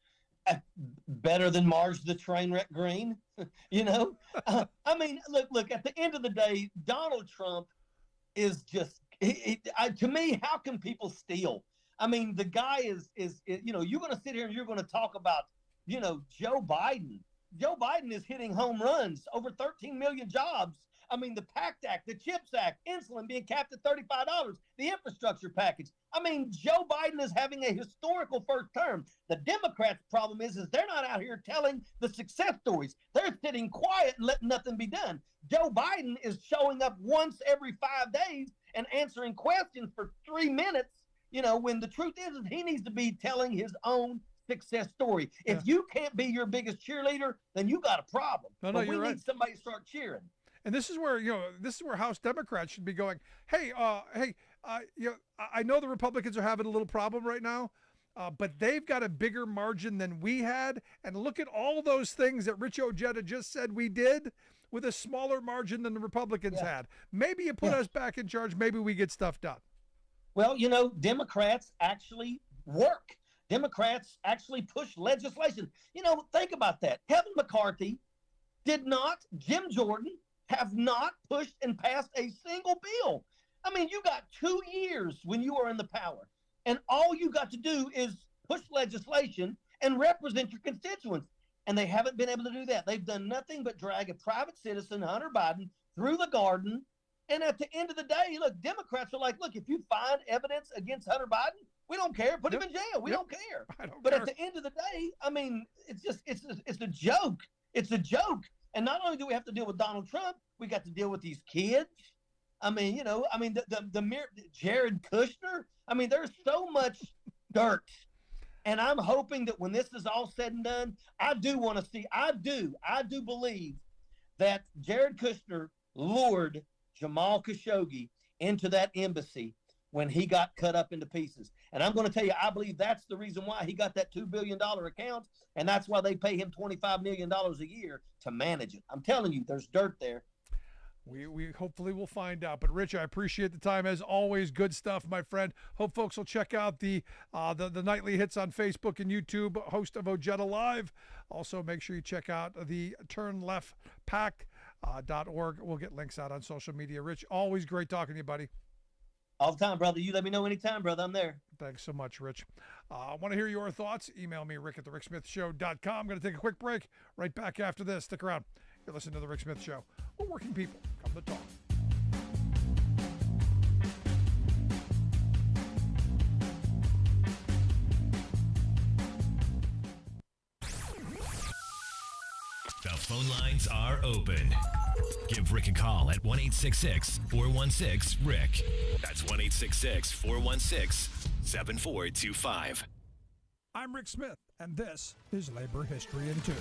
better than Marge the Trainwreck Green, I mean, look, at the end of the day, Donald Trump is just To me, how can people steal? I mean, the guy is you're going to sit here and you're going to talk about, Joe Biden. Joe Biden is hitting home runs, over 13 million jobs. I mean, the PACT Act, the CHIPS Act, insulin being capped at $35, the infrastructure package. I mean, Joe Biden is having a historical first term. The Democrats' problem is they're not out here telling the success stories. They're sitting quiet and letting nothing be done. Joe Biden is showing up once every 5 days and answering questions for 3 minutes, when the truth is he needs to be telling his own success story. Yeah. If you can't be your biggest cheerleader, then you got a problem. No, we you're right. need somebody to start cheering. And this is where House Democrats should be going, hey, I know the Republicans are having a little problem right now, but they've got a bigger margin than we had. And look at all those things that Rich Ojeda just said we did with a smaller margin than the Republicans had. Maybe you put us back in charge. Maybe we get stuff done. Well, Democrats actually work. Democrats actually push legislation. Think about that. Kevin McCarthy Jim Jordan have not pushed and passed a single bill. I mean, you got 2 years when you are in the power, and all you got to do is push legislation and represent your constituents. And they haven't been able to do that. They've done nothing but drag a private citizen, Hunter Biden, through the garden. And at the end of the day, look, Democrats are like, look, if you find evidence against Hunter Biden, we don't care. Put him in jail. We don't care. But at the end of the day, I mean, it's a joke. It's a joke. And not only do we have to deal with Donald Trump, we got to deal with these kids. I mean, the Jared Kushner. I mean, there's so much dirt. And I'm hoping that when this is all said and done, I do believe that Jared Kushner lured Jamal Khashoggi into that embassy when he got cut up into pieces. And I'm going to tell you, I believe that's the reason why he got that $2 billion account, and that's why they pay him $25 million a year to manage it. I'm telling you, there's dirt there. We hopefully will find out. But Rich, I appreciate the time as always. Good stuff, my friend. Hope folks will check out the nightly hits on Facebook and YouTube, host of Ojeda Live. Also, make sure you check out the turnleftpack.org. We'll get links out on social media. Rich, always great talking to you, buddy. All the time, brother. You let me know anytime, brother. I'm there. Thanks so much, Rich. I want to hear your thoughts. Email me, rick@thericksmithshow.com. I'm going to take a quick break. Right back after this. Stick around. You're listening to The Rick Smith Show. We're working people. Come to talk. The phone lines are open. Give Rick a call at 1-866-416-RICK. That's 1-866-416-7425. I'm Rick Smith, and this is Labor History in 2.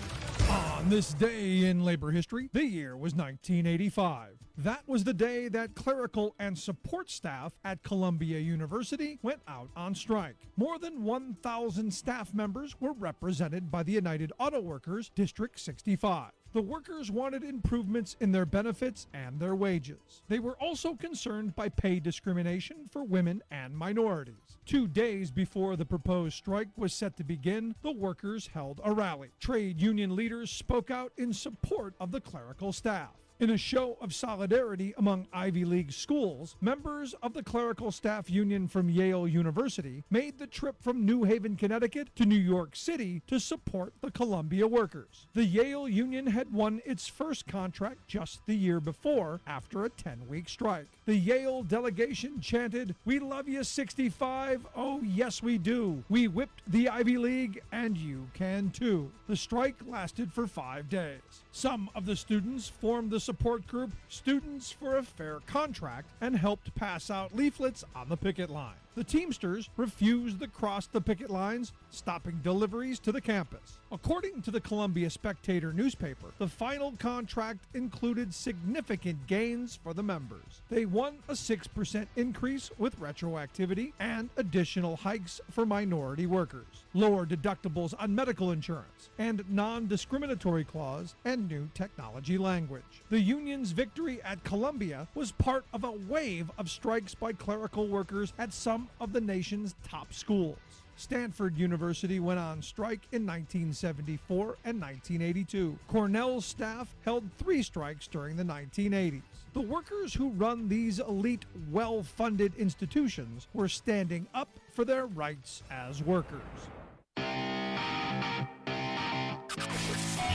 On this day in labor history, the year was 1985. That was the day that clerical and support staff at Columbia University went out on strike. More than 1,000 staff members were represented by the United Auto Workers District 65. The workers wanted improvements in their benefits and their wages. They were also concerned by pay discrimination for women and minorities. 2 days before the proposed strike was set to begin, the workers held a rally. Trade union leaders spoke out in support of the clerical staff. In a show of solidarity among Ivy League schools, members of the clerical staff union from Yale University made the trip from New Haven, Connecticut to New York City to support the Columbia workers. The Yale union had won its first contract just the year before after a 10-week strike. The Yale delegation chanted, "We love you, 65. Oh, yes, we do. We whipped the Ivy League, and you can too." The strike lasted for 5 days. Some of the students formed the support group Students for a Fair Contract and helped pass out leaflets on the picket line. The Teamsters refused to cross the picket lines, stopping deliveries to the campus. According to the Columbia Spectator newspaper, the final contract included significant gains for the members. They won a 6% increase with retroactivity and additional hikes for minority workers, lower deductibles on medical insurance, and non-discriminatory clause and new technology language. The union's victory at Columbia was part of a wave of strikes by clerical workers at some of the nation's top schools. Stanford University went on strike in 1974 and 1982. Cornell's staff held 3 strikes during the 1980s. The workers who run these elite, well-funded institutions were standing up for their rights as workers.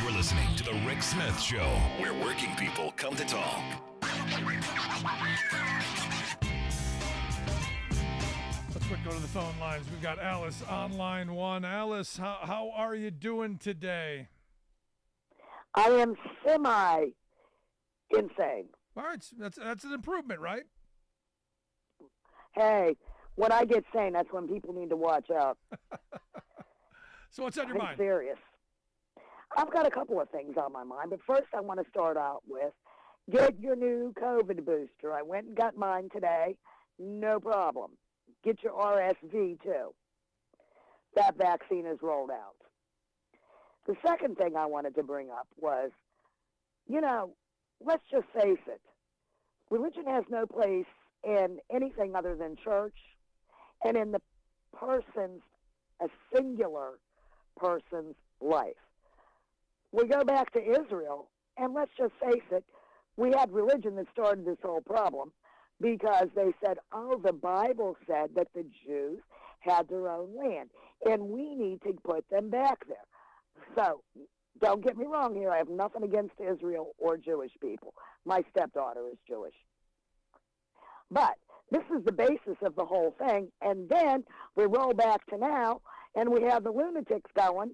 You're listening to The Rick Smith Show, where working people come to talk. Let's quick go to the phone lines. We've got Alice on line one. Alice, how are you doing today? I am semi-insane. All right, that's an improvement, right? Hey, when I get sane, that's when people need to watch out. So what's on your I'm mind? serious. I've got a couple of things on my mind, but first I want to start out with get your new COVID booster. I went and got mine today. No problem. Get your RSV too. That vaccine is rolled out. The second thing I wanted to bring up was, let's just face it. Religion has no place in anything other than church and in a singular person's life. We go back to Israel, and let's just face it, we had religion that started this whole problem because they said, the Bible said that the Jews had their own land, and we need to put them back there. So, don't get me wrong here. I have nothing against Israel or Jewish people. My stepdaughter is Jewish. But this is the basis of the whole thing. And then we roll back to now, and we have the lunatics going,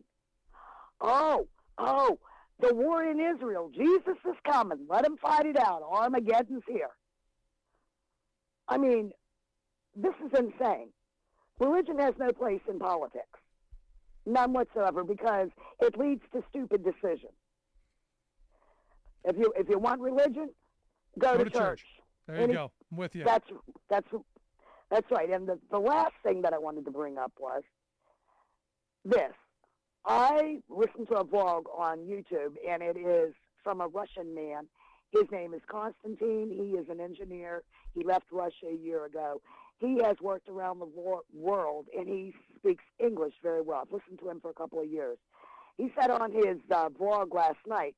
the war in Israel. Jesus is coming. Let him fight it out. Armageddon's here. I mean, this is insane. Religion has no place in politics. None whatsoever, because it leads to stupid decisions. If you want religion, go to church. There you go. I'm with you. That's right. And the last thing that I wanted to bring up was this. I listened to a vlog on YouTube, and it is from a Russian man. His name is Konstantin. He is an engineer. He left Russia a year ago. He has worked around the world, and he speaks English very well. I've listened to him for a couple of years. He said on his vlog last night,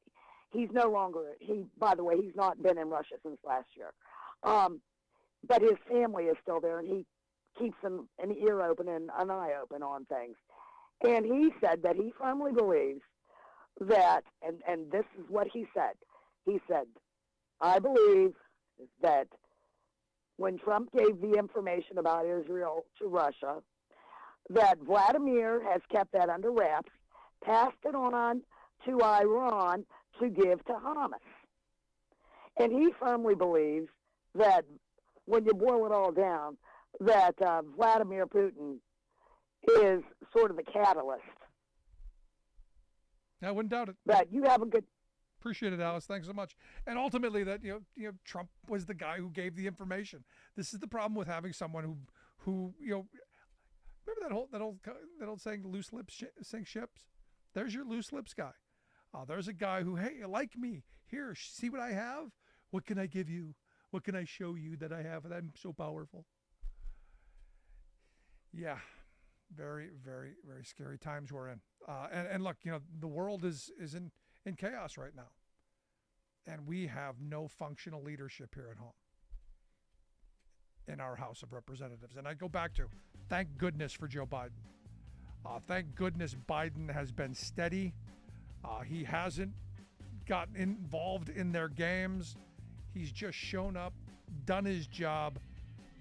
by the way, he's not been in Russia since last year. But his family is still there, and he keeps an ear open and an eye open on things. And he said that he firmly believes that, and this is what he said. He said, I believe that when Trump gave the information about Israel to Russia, that Vladimir has kept that under wraps, passed it on to Iran to give to Hamas. And he firmly believes that when you boil it all down, that Vladimir Putin is sort of the catalyst. I wouldn't doubt it. But you have a good... Appreciate it, Alice. Thanks so much. And ultimately, that Trump was the guy who gave the information. This is the problem with having someone who remember that old saying, "Loose lips sink ships." There's your loose lips guy. There's a guy who, hey, like me. Here, see what I have. What can I give you? What can I show you that I have? That I'm so powerful. Yeah, very, very, very scary times we're in. And look, the world is in chaos right now. And we have no functional leadership here at home in our House of Representatives. And I go back to, thank goodness for Joe Biden. Thank goodness Biden has been steady. He hasn't gotten involved in their games. He's just shown up, done his job,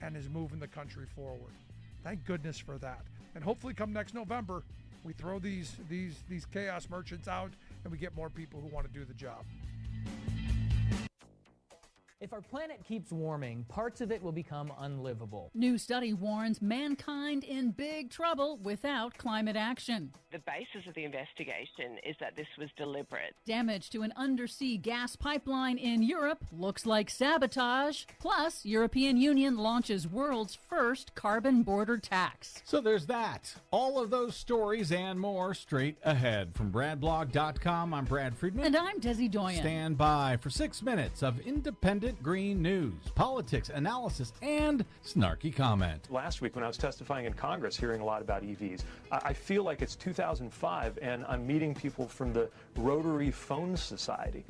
and is moving the country forward. Thank goodness for that. And hopefully come next November, we throw these chaos merchants out and we get more people who want to do the job. If our planet keeps warming, parts of it will become unlivable. New study warns mankind in big trouble without climate action. The basis of the investigation is that this was deliberate. Damage to an undersea gas pipeline in Europe looks like sabotage. Plus, European Union launches world's first carbon border tax. So there's that. All of those stories and more straight ahead. From BradBlog.com, I'm Brad Friedman. And I'm Desi Doyen. Stand by for 6 minutes of independent Instant green news, politics, analysis, and snarky comment. Last week when I was testifying in Congress, hearing a lot about EVs, I feel like it's 2005 and I'm meeting people from the Rotary Phone Society.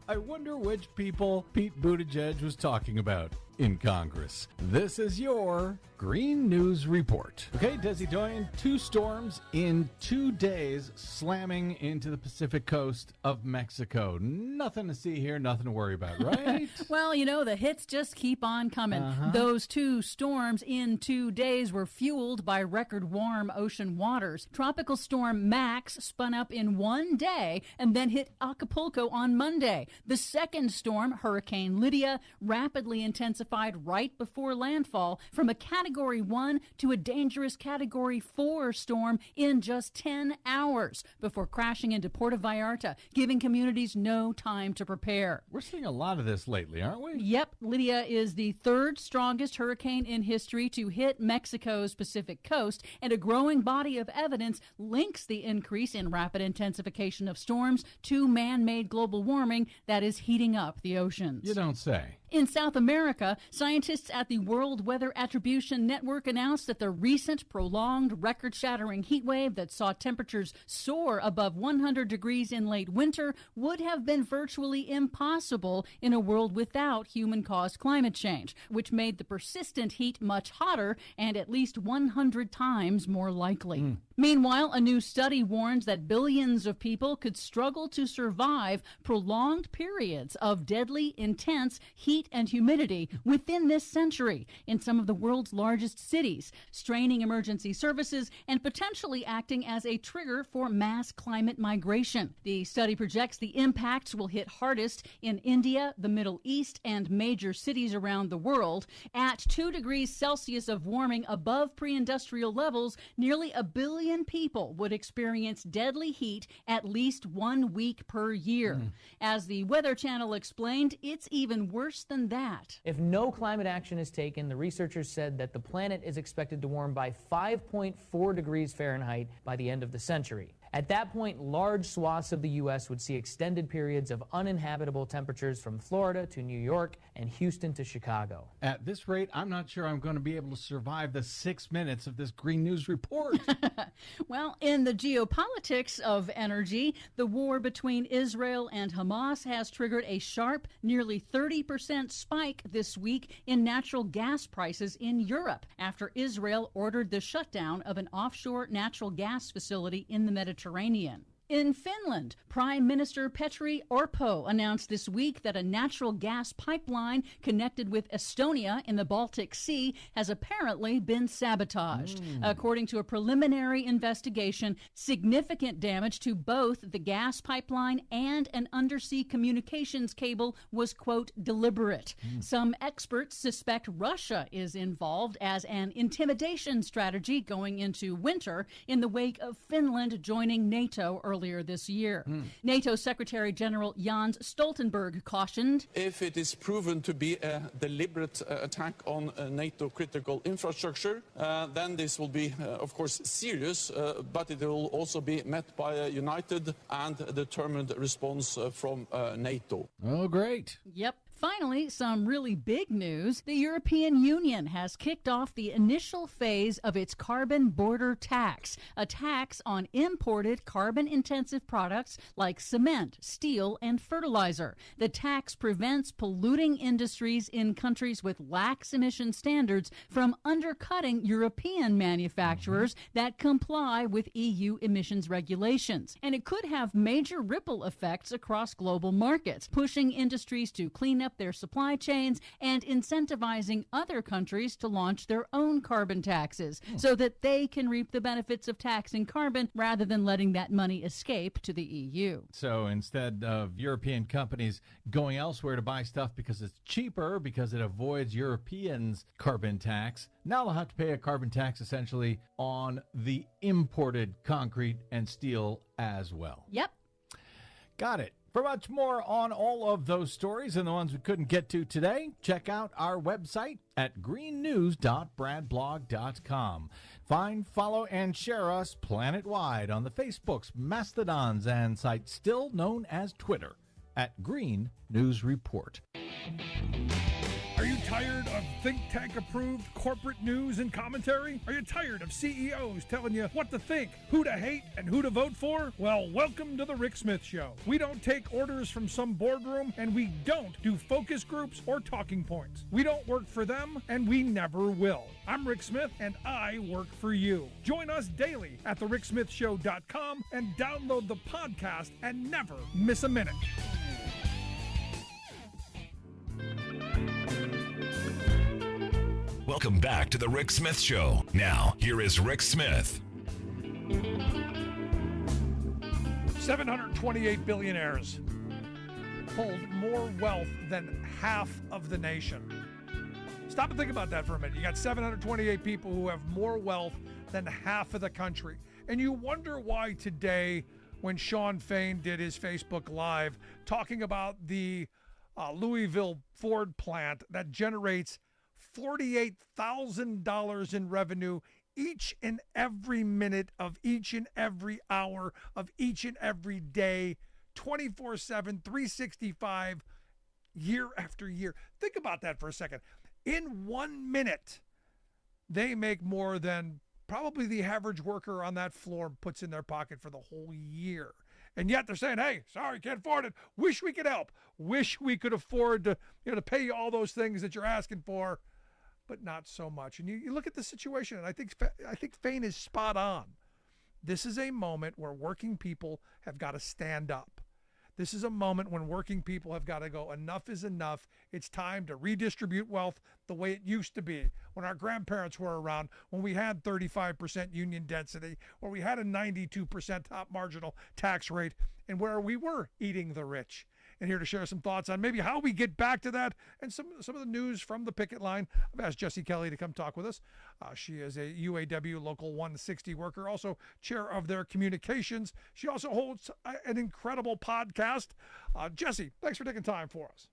I wonder which people Pete Buttigieg was talking about in Congress. This is your Green News Report. Okay, Desi Doyen, 2 storms in 2 days slamming into the Pacific coast of Mexico. Nothing to see here, nothing to worry about, right? Well, you know, the hits just keep on coming. Those 2 storms in 2 days were fueled by record warm ocean waters. Tropical Storm Max spun up in 1 day and then hit Acapulco on Monday. The second storm, Hurricane Lydia, rapidly intensified right before landfall from a Category 1 to a dangerous Category 4 storm in just 10 hours before crashing into Puerto Vallarta, giving communities no time to prepare. We're seeing a lot of this lately, aren't we? Yep. Lydia is the 3rd strongest hurricane in history to hit Mexico's Pacific coast, and a growing body of evidence links the increase in rapid intensification of storms to man-made global warming that is heating up the oceans. You don't say. In South America, scientists at the World Weather Attribution Network announced that the recent prolonged record-shattering heat wave that saw temperatures soar above 100 degrees in late winter would have been virtually impossible in a world without human-caused climate change, which made the persistent heat much hotter and at least 100 times more likely. Meanwhile, a new study warns that billions of people could struggle to survive prolonged periods of deadly, intense heat and humidity within this century in some of the world's largest cities, straining emergency services and potentially acting as a trigger for mass climate migration. The study projects the impacts will hit hardest in India, the Middle East, and major cities around the world. At 2 degrees Celsius of warming above pre-industrial levels, nearly a billion people would experience deadly heat at least 1 week per year. As the Weather Channel explained, it's even worse than that. If no climate action is taken, the researchers said that the planet is expected to warm by 5.4 degrees Fahrenheit by the end of the century. At that point, large swaths of the U.S. would see extended periods of uninhabitable temperatures from Florida to New York and Houston to Chicago. At this rate, I'm not sure I'm going to be able to survive the 6 minutes of this Green News Report. Well, in the geopolitics of energy, the war between Israel and Hamas has triggered a sharp, nearly 30% spike this week in natural gas prices in Europe after Israel ordered the shutdown of an offshore natural gas facility in the Mediterranean. In Finland, Prime Minister Petteri Orpo announced this week that a natural gas pipeline connected with Estonia in the Baltic Sea has apparently been sabotaged. According to a preliminary investigation, significant damage to both the gas pipeline and an undersea communications cable was, quote, deliberate. Some experts suspect Russia is involved as an intimidation strategy going into winter in the wake of Finland joining NATO earlier this year. NATO Secretary General Jens Stoltenberg cautioned, if it is proven to be a deliberate attack on NATO critical infrastructure, then this will be, of course, serious, but it will also be met by a united and determined response from NATO. Oh, great. Yep. Finally, some really big news. The European Union has kicked off the initial phase of its carbon border tax, a tax on imported carbon-intensive products like cement, steel, and fertilizer. The tax prevents polluting industries in countries with lax emission standards from undercutting European manufacturers that comply with EU emissions regulations. And it could have major ripple effects across global markets, pushing industries to clean up their supply chains and incentivizing other countries to launch their own carbon taxes so that they can reap the benefits of taxing carbon rather than letting that money escape to the EU. So instead of European companies going elsewhere to buy stuff because it's cheaper, because it avoids Europeans' carbon tax, now they'll have to pay a carbon tax essentially on the imported concrete and steel as well. Yep. Got it. For much more on all of those stories and the ones we couldn't get to today, check out our website at greennews.bradblog.com. Find, follow, and share us planet-wide on the Facebooks, Mastodons, and sites still known as Twitter at Green News Report. Are you tired of think tank approved corporate news and commentary? Are you tired of CEOs telling you what to think, who to hate, and who to vote for? Well, welcome to the Rick Smith Show. We don't take orders from some boardroom, and we don't do focus groups or talking points. We don't work for them, and we never will. I'm Rick Smith, and I work for you. Join us daily at thericksmithshow.com and download the podcast and never miss a minute. Welcome back to the Rick Smith Show. Now, here is Rick Smith. 728 billionaires hold more wealth than half of the nation. Stop and think about that for a minute. You got 728 people who have more wealth than half of the country. And you wonder why today, when Sean Fain did his Facebook Live talking about the Louisville Ford plant that generates $48,000 in revenue each and every minute of each and every hour of each and every day, 24/7, 365, year after year. Think about that for a second. In 1 minute, they make more than probably the average worker on that floor puts in their pocket for the whole year. And yet they're saying, hey, sorry, can't afford it. Wish we could help. Wish we could afford to, to pay you all those things that you're asking for, but not so much. And you look at the situation, and I think Fain is spot on. This is a moment where working people have got to stand up. This is a moment when working people have got to go, enough is enough. It's time to redistribute wealth the way it used to be when our grandparents were around, when we had 35% union density, where we had a 92% top marginal tax rate, and where we were eating the rich. And here to share some thoughts on maybe how we get back to that and some of the news from the picket line, I've asked Jessie Kelly to come talk with us. She is a UAW Local 160 worker, also chair of their communications. She also holds an incredible podcast. Jessie, thanks for taking time for us.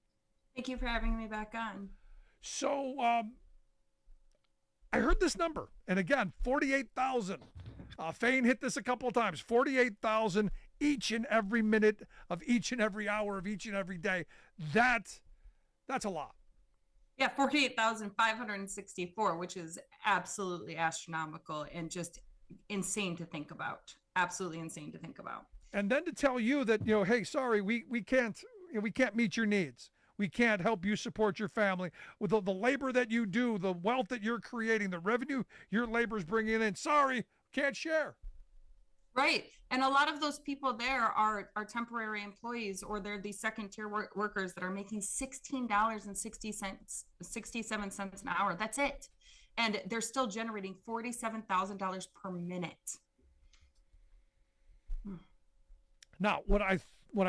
Thank you for having me back on. So I heard this number, and again, 48,000. Fain hit this a couple of times, 48,000 each and every minute of each and every hour of each and every day. That's a lot. Yeah, 48,564, which is absolutely astronomical and just insane to think about. Absolutely insane to think about. And then to tell you that, hey, sorry, we can't meet your needs. We can't help you support your family with the labor that you do, the wealth that you're creating, the revenue your labor's bringing in. Sorry, can't share. Right. And a lot of those people there are temporary employees, or they're the second tier workers that are making $16.67 an hour. That's it. And they're still generating $47,000 per minute. Now, what I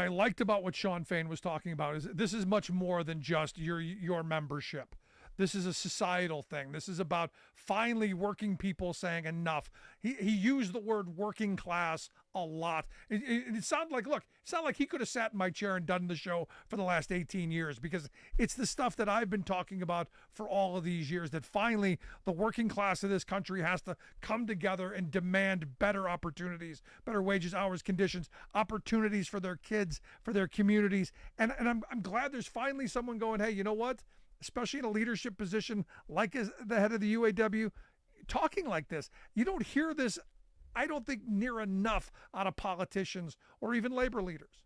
liked about what Sean Fain was talking about is this is much more than just your membership. This is a societal thing. This is about finally working people saying enough. He used the word working class a lot. It sounded like he could have sat in my chair and done the show for the last 18 years, because it's the stuff that I've been talking about for all of these years, that finally the working class of this country has to come together and demand better opportunities, better wages, hours, conditions, opportunities for their kids, for their communities. And I'm glad there's finally someone going, hey, you know what? Especially in a leadership position like as the head of the UAW, talking like this. You don't hear this, I don't think, near enough out of politicians or even labor leaders.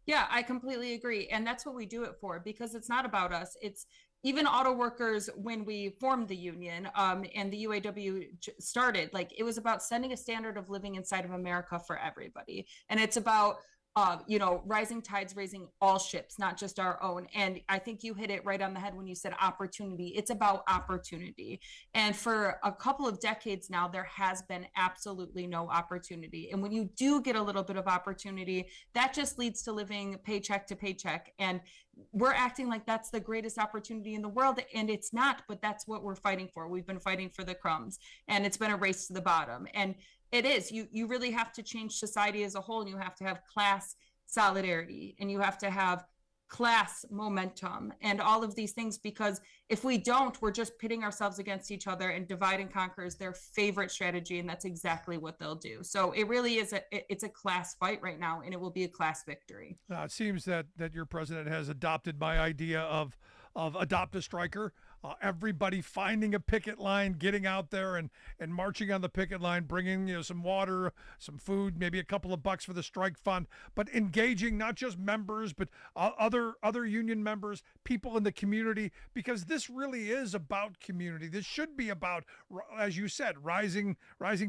Yeah, I completely agree. And that's what we do it for, because it's not about us. It's even auto workers, when we formed the union and the UAW started, it was about setting a standard of living inside of America for everybody. And it's about rising tides, raising all ships, not just our own. And I think you hit it right on the head when you said opportunity. It's about opportunity. And for a couple of decades now, there has been absolutely no opportunity. And when you do get a little bit of opportunity, that just leads to living paycheck to paycheck. And we're acting like that's the greatest opportunity in the world. And it's not, but that's what we're fighting for. We've been fighting for the crumbs, and it's been a race to the bottom. And it is. You really have to change society as a whole, and you have to have class solidarity, and you have to have class momentum and all of these things, because if we don't, we're just pitting ourselves against each other, and divide and conquer is their favorite strategy, and that's exactly what they'll do. So it really is it's a class fight right now, and it will be a class victory. It seems that your president has adopted my idea of adopt a striker. Everybody finding a picket line, getting out there and marching on the picket line, bringing some water, some food, maybe a couple of bucks for the strike fund, but engaging not just members but other union members, people in the community, because this really is about community. This should be about, as you said, rising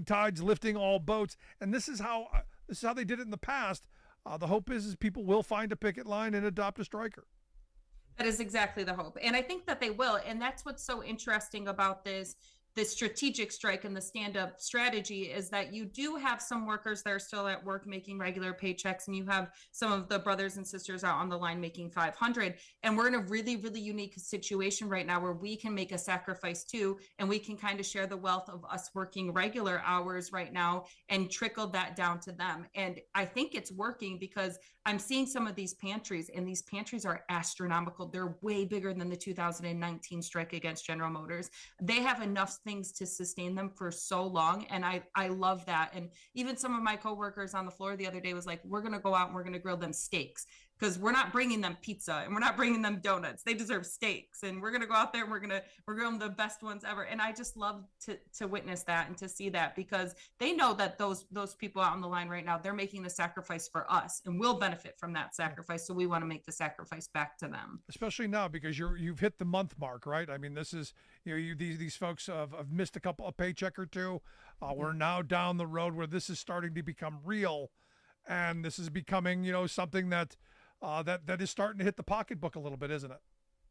tides lifting all boats, and this is how they did it in the past. The hope is people will find a picket line and adopt a striker. That is exactly the hope. And I think that they will. And that's what's so interesting about this strategic strike and the stand-up strategy, is that you do have some workers that are still at work making regular paychecks, and you have some of the brothers and sisters out on the line making 500. And we're in a really, really unique situation right now where we can make a sacrifice too, and we can kind of share the wealth of us working regular hours right now and trickle that down to them. And I think it's working, because I'm seeing some of these pantries, and these pantries are astronomical. They're way bigger than the 2019 strike against General Motors. They have enough things to sustain them for so long, and I love that. And even some of my coworkers on the floor the other day was like, we're going to go out and we're going to grill them steaks, because we're not bringing them pizza and we're not bringing them donuts. They deserve steaks, and we're going to go out there and we're grill them the best ones ever. And I just love to witness that and to see that, because they know that those people out on the line right now, they're making the sacrifice for us, and we'll benefit from that sacrifice. So we want to make the sacrifice back to them. Especially now, because you've hit the month mark, right? I mean, this is, these folks have missed a paycheck or two. We're now down the road where this is starting to become real, and this is becoming, something that is starting to hit the pocketbook a little bit, isn't it?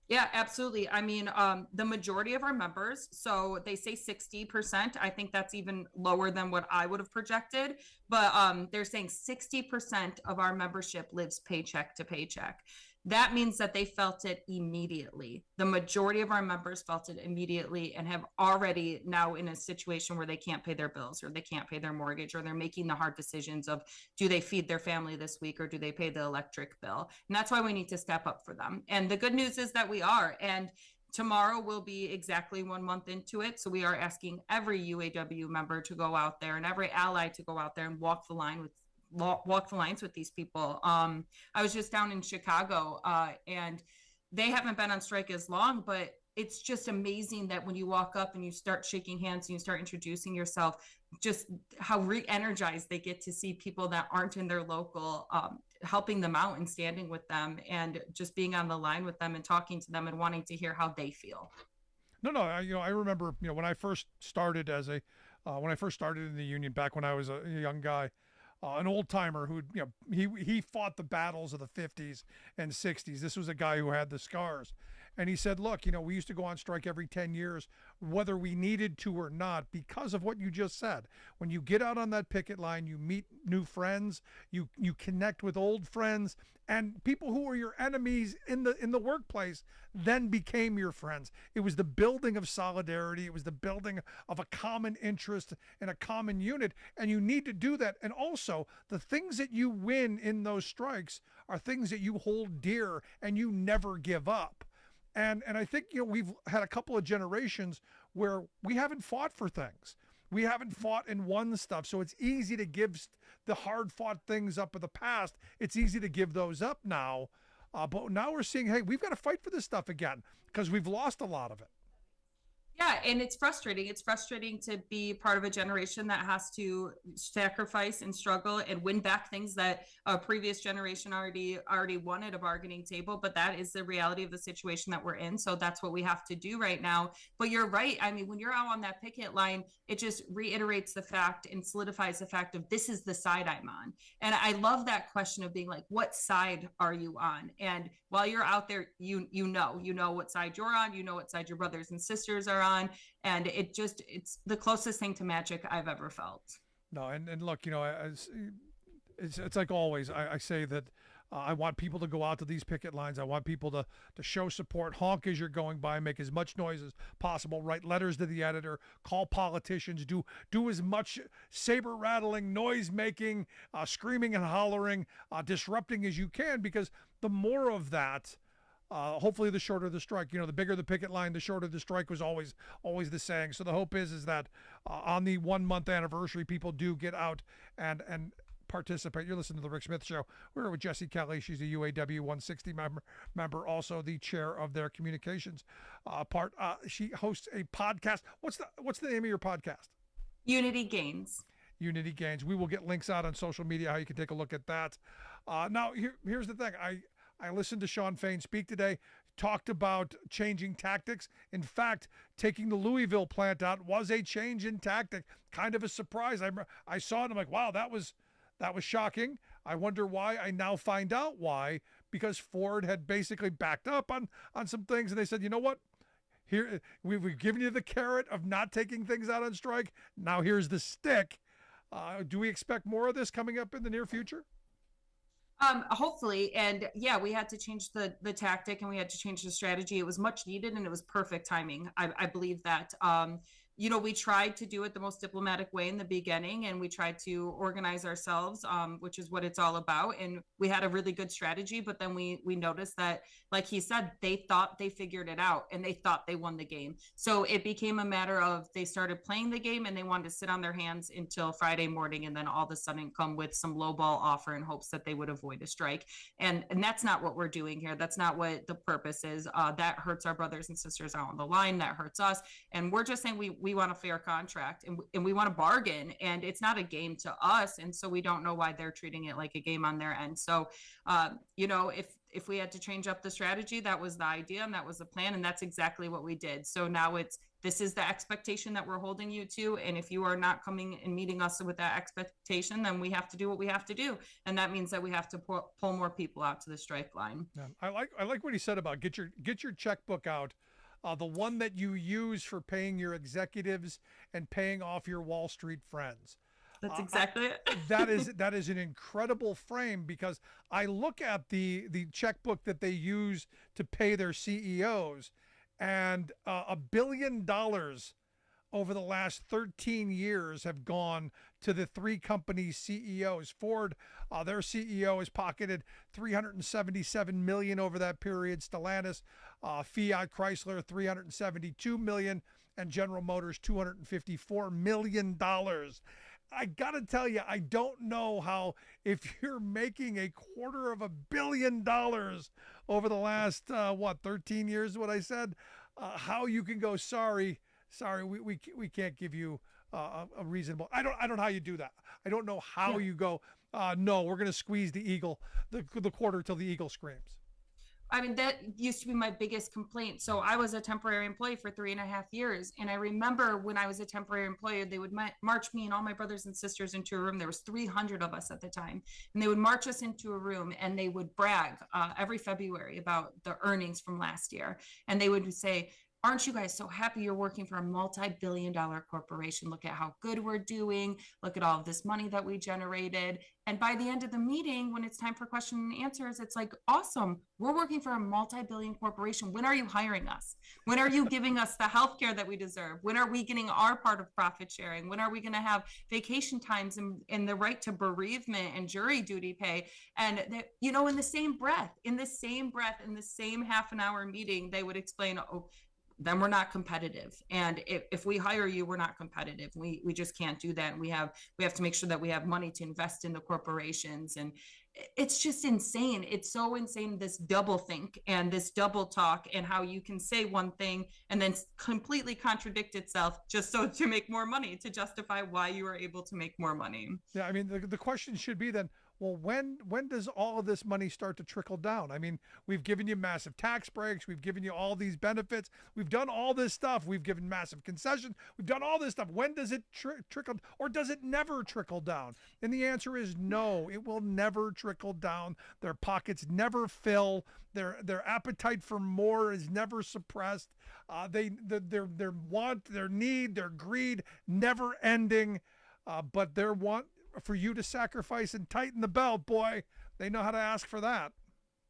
Yeah, absolutely. I mean, the majority of our members, so they say 60%. I think that's even lower than what I would have projected, but they're saying 60% of our membership lives paycheck to paycheck. That means that they felt it immediately. The majority of our members felt it immediately and have already now in a situation where they can't pay their bills, or they can't pay their mortgage, or they're making the hard decisions of, do they feed their family this week, or do they pay the electric bill? And that's why we need to step up for them. And the good news is that we are. And tomorrow will be exactly 1 month into it. So we are asking every UAW member to go out there, and every ally to go out there and walk the lines with these people. I was just down in Chicago, and they haven't been on strike as long, but it's just amazing that when you walk up and you start shaking hands and you start introducing yourself, just how re-energized they get to see people that aren't in their local, helping them out and standing with them, and just being on the line with them and talking to them and wanting to hear how they feel. No, I remember, when I first started when I first started in the union back when I was a young guy, an old timer who, he fought the battles of the 50s and 60s. This was a guy who had the scars. And he said, look, we used to go on strike every 10 years, whether we needed to or not, because of what you just said. When you get out on that picket line, you meet new friends, you connect with old friends, and people who were your enemies in the workplace then became your friends. It was the building of solidarity. It was the building of a common interest and a common unit. And you need to do that. And also, the things that you win in those strikes are things that you hold dear and you never give up. And I think, we've had a couple of generations where we haven't fought for things. We haven't fought and won stuff. So it's easy to give the hard fought things up of the past. It's easy to give those up now. But now we're seeing, hey, we've got to fight for this stuff again, because we've lost a lot of it. Yeah, and it's frustrating. It's frustrating to be part of a generation that has to sacrifice and struggle and win back things that a previous generation already won at a bargaining table. But that is the reality of the situation that we're in. So that's what we have to do right now. But you're right. I mean, when you're out on that picket line, it just reiterates the fact and solidifies the fact of, this is the side I'm on. And I love that question of being like, what side are you on? And while you're out there, you know what side you're on, you know what side your brothers and sisters are on. And it's the closest thing to magic I've ever felt. No, and look, it's like always, I say that I want people to go out to these picket lines. I want people to show support, honk as you're going by, make as much noise as possible, write letters to the editor, call politicians, do as much saber rattling, noise making, screaming and hollering, disrupting as you can, because the more of that, hopefully the shorter the strike. The bigger the picket line, the shorter the strike was always the saying. So the hope is that on the 1 month anniversary, people do get out and participate. You're listening to the Rick Smith Show. We're here with Jessie Kelly. She's a UAW 160 member, also the chair of their communications part. She hosts a podcast. What's the name of your podcast? Unity Gains. Unity Gains. We will get links out on social media how you can take a look at that. Now, here's the thing. I listened to Sean Fain speak today, talked about changing tactics. In fact, taking the Louisville plant out was a change in tactic, kind of a surprise. I saw it, I'm like, wow, that was shocking. I wonder why. I now find out why, because Ford had basically backed up on some things, and they said, you know what? Here, we've given you the carrot of not taking things out on strike. Now here's the stick. Do we expect more of this coming up in the near future? Hopefully. And yeah, we had to change the tactic, and we had to change the strategy. It was much needed, and it was perfect timing. I believe that, we tried to do it the most diplomatic way in the beginning, and we tried to organize ourselves, which is what it's all about. And we had a really good strategy, but then we noticed that, like he said, they thought they figured it out, and they thought they won the game. So it became a matter of they started playing the game, and they wanted to sit on their hands until Friday morning, and then all of a sudden come with some lowball offer in hopes that they would avoid a strike. And that's not what we're doing here. That's not what the purpose is. That hurts our brothers and sisters out on the line. That hurts us. And we're just saying we want a fair contract, and we want a bargain, and it's not a game to us. And so we don't know why they're treating it like a game on their end. So, if we had to change up the strategy, that was the idea, and that was the plan, and that's exactly what we did. So now this is the expectation that we're holding you to. And if you are not coming and meeting us with that expectation, then we have to do what we have to do. And that means that we have to pull more people out to the strike line. Yeah. I like what he said about get your checkbook out. The one that you use for paying your executives and paying off your Wall Street friends. That's exactly it. that is an incredible frame, because I look at the checkbook that they use to pay their CEOs, and $1 billion over the last 13 years have gone to the three companies' CEOs. Ford, their CEO has pocketed $377 million over that period. Stellantis, Fiat Chrysler, $372 million, and General Motors, $254 million. I got to tell you, I don't know how, if you're making $250 million over the last, 13 years, what I said, how you can go, sorry, we can't give you a reasonable. I don't know how you do that. I don't know how you go, no, we're going to squeeze the quarter till the eagle screams. I mean, that used to be my biggest complaint. So I was a temporary employee for 3.5 years. And I remember when I was a temporary employee, they would march me and all my brothers and sisters into a room. There was 300 of us at the time. And they would march us into a room, and they would brag every February about the earnings from last year. And they would say, aren't you guys so happy you're working for a multi-billion-dollar corporation? Look at how good we're doing. Look at all of this money that we generated. And by the end of the meeting, when it's time for question and answers, it's like, awesome. We're working for a multi-billion corporation. When are you hiring us? When are you giving us the healthcare that we deserve? When are we getting our part of profit sharing? When are we going to have vacation times and the right to bereavement and jury duty pay? And, in the same breath, in the same half an hour meeting, they would explain, then we're not competitive. And if we hire you, we're not competitive. We just can't do that. And we have to make sure that we have money to invest in the corporations. And it's just insane. It's so insane, this double think and this double talk, and how you can say one thing and then completely contradict itself just so to make more money, to justify why you are able to make more money. Yeah, I mean, the question should be then, well, when does all of this money start to trickle down? I mean, we've given you massive tax breaks. We've given you all these benefits. We've done all this stuff. We've given massive concessions. We've done all this stuff. When does it trickle, or does it never trickle down? And the answer is no, it will never trickle down. Their pockets never fill. Their appetite for more is never suppressed. Their want, their need, their greed, never ending. But their want for you to sacrifice and tighten the belt, boy, They know how to ask for that.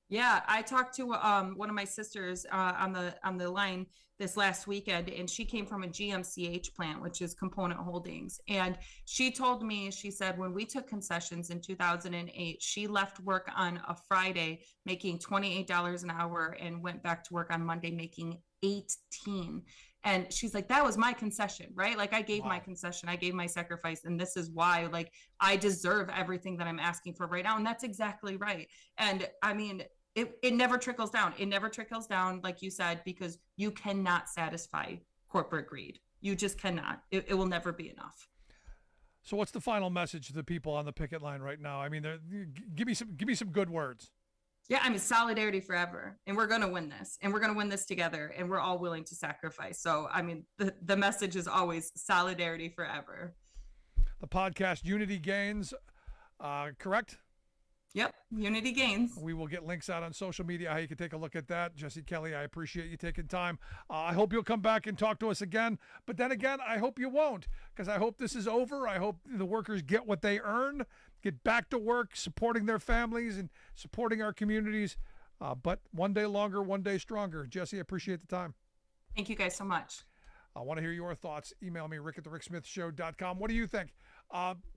Yeah, I talked to one of my sisters on the line this last weekend, and she came from a GMCH plant, which is Component Holdings. And she told me, she said, when we took concessions in 2008, she left work on a Friday making $28 an hour and went back to work on Monday making 18. And she's like, that was my concession, right? Like I gave my concession, I gave my sacrifice. And this is why, like, I deserve everything that I'm asking for right now. And that's exactly right. And I mean, it never trickles down. It never trickles down, like you said, because you cannot satisfy corporate greed. You just cannot. It will never be enough. So what's the final message to the people on the picket line right now? I mean, give me some good words. Yeah, I mean, solidarity forever. And we're going to win this. And we're going to win this together. And we're all willing to sacrifice. So, I mean, the message is always solidarity forever. The podcast Unity Gains, correct? Yep, Unity Gains. We will get links out on social media how you can take a look at that. Jesse Kelly, I appreciate you taking time. I hope you'll come back and talk to us again. But then again, I hope you won't, because I hope this is over. I hope the workers get what they earn, get back to work, supporting their families and supporting our communities. But one day longer, one day stronger. Jesse, I appreciate the time. Thank you guys so much. I want to hear your thoughts. Email me, rick@thericksmithshow.com. What do you think?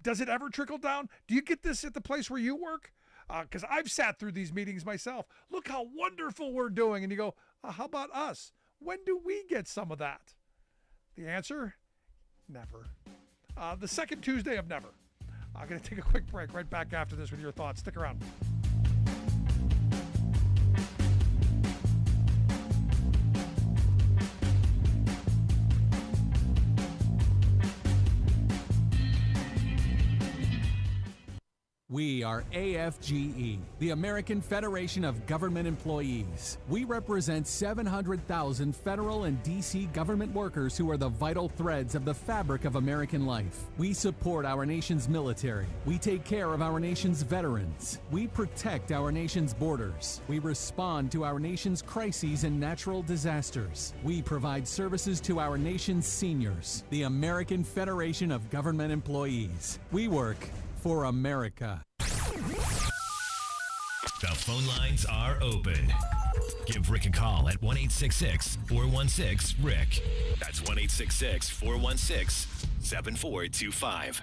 Does it ever trickle down? Do you get this at the place where you work? Because I've sat through these meetings myself. Look how wonderful we're doing. And you go, how about us? When do we get some of that? The answer, never. The second Tuesday of never. I'm going to take a quick break right back after this with your thoughts. Stick around. We are AFGE, the American Federation of Government Employees. We represent 700,000 federal and D.C. government workers who are the vital threads of the fabric of American life. We support our nation's military. We take care of our nation's veterans. We protect our nation's borders. We respond to our nation's crises and natural disasters. We provide services to our nation's seniors. The American Federation of Government Employees. We work for America. The phone lines are open. Give Rick a call at 1-866-416-RICK. That's 1-866-416-7425.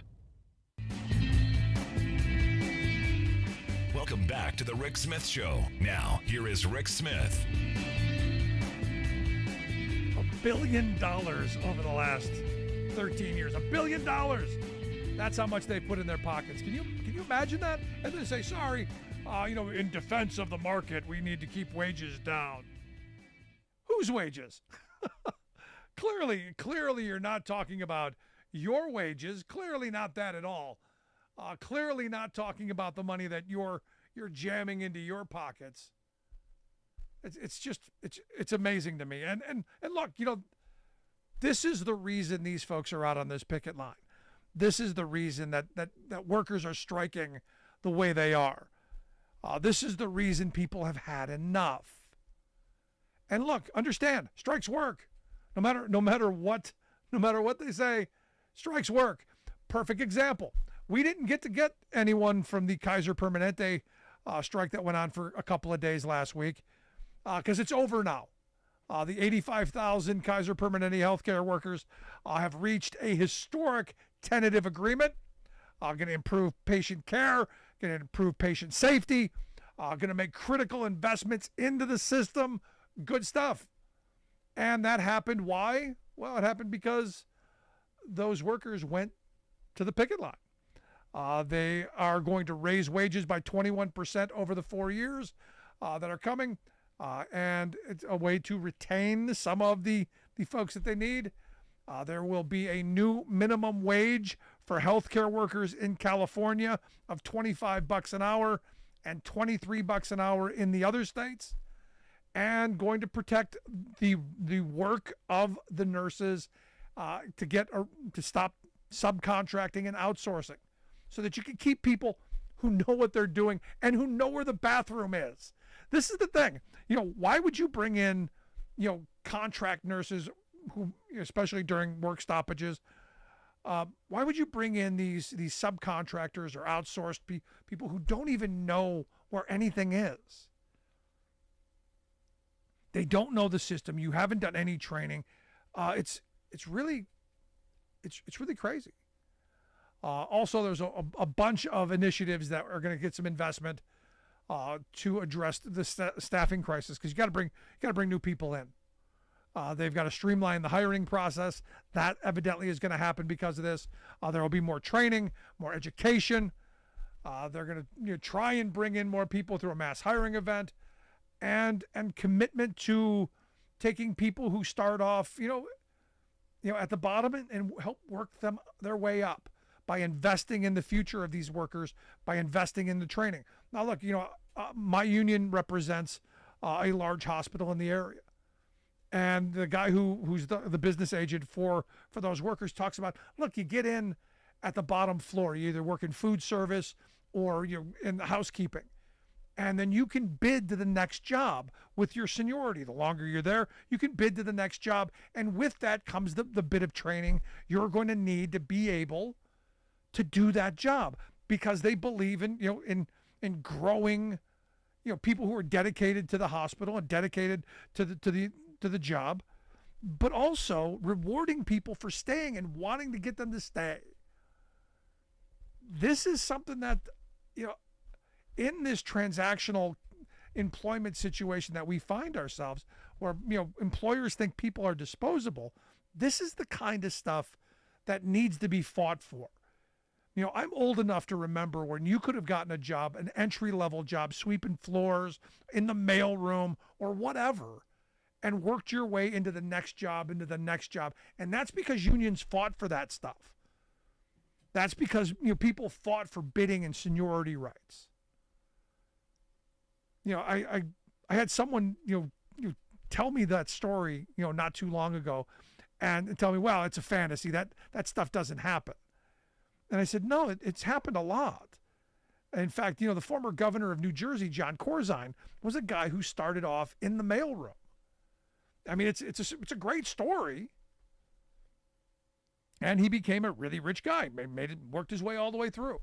Welcome back to the Rick Smith Show. Now, here is Rick Smith. $1 billion over the last 13 years. $1 billion. That's how much they put in their pockets. Can you imagine that? And then say, sorry, in defense of the market, we need to keep wages down. Whose wages? Clearly, you're not talking about your wages. Clearly not that at all. Clearly not talking about the money that you're jamming into your pockets. It's amazing to me. And look, this is the reason these folks are out on this picket line. This is the reason that workers are striking the way they are. This is the reason people have had enough. And look, understand, strikes work. No matter what they say, strikes work. Perfect example. We didn't get anyone from the Kaiser Permanente strike that went on for a couple of days last week because it's over now. The 85,000 Kaiser Permanente healthcare workers have reached a historic tentative agreement. Going to improve patient care, going to improve patient safety, going to make critical investments into the system. Good stuff. And that happened. Why? Well, it happened because those workers went to the picket line. They are going to raise wages by 21% over the 4 years that are coming. And it's a way to retain some of the folks that they need. There will be a new minimum wage for healthcare workers in California of $25 an hour and $23 an hour in the other states, and going to protect the work of the nurses to stop subcontracting and outsourcing, so that you can keep people who know what they're doing and who know where the bathroom is. This is the thing. Why would you bring in, contract nurses who, especially during work stoppages, why would you bring in these subcontractors or outsourced people who don't even know where anything is. They don't know the system. You haven't done any training. It's really crazy. Also, there's a bunch of initiatives that are going to get some investment to address the staffing crisis, because you got to bring new people in. They've got to streamline the hiring process. That evidently is going to happen because of this. There will be more training, more education. They're going to try and bring in more people through a mass hiring event, and commitment to taking people who start off, at the bottom and help work them their way up by investing in the future of these workers, by investing in the training. Now, look, my union represents a large hospital in the area. And the guy who's the business agent for those workers talks about, look, you get in at the bottom floor. You either work in food service or you're in housekeeping. And then you can bid to the next job with your seniority. The longer you're there, you can bid to the next job. And with that comes the bit of training you're going to need to be able to do that job, because they believe in growing, people who are dedicated to the hospital and dedicated to the job, but also rewarding people for staying and wanting to get them to stay. This is something that, in this transactional employment situation that we find ourselves, where, employers think people are disposable, this is the kind of stuff that needs to be fought for. I'm old enough to remember when you could have gotten a job, an entry-level job, sweeping floors in the mailroom or whatever, and worked your way into the next job. And that's because unions fought for that stuff. That's because people fought for bidding and seniority rights. I had someone tell me that story not too long ago, and tell me, well, it's a fantasy, that stuff doesn't happen. And I said, no, it's happened a lot. In fact, the former governor of New Jersey, John Corzine, was a guy who started off in the mailroom. I mean, it's a great story. And he became a really rich guy, worked his way all the way through.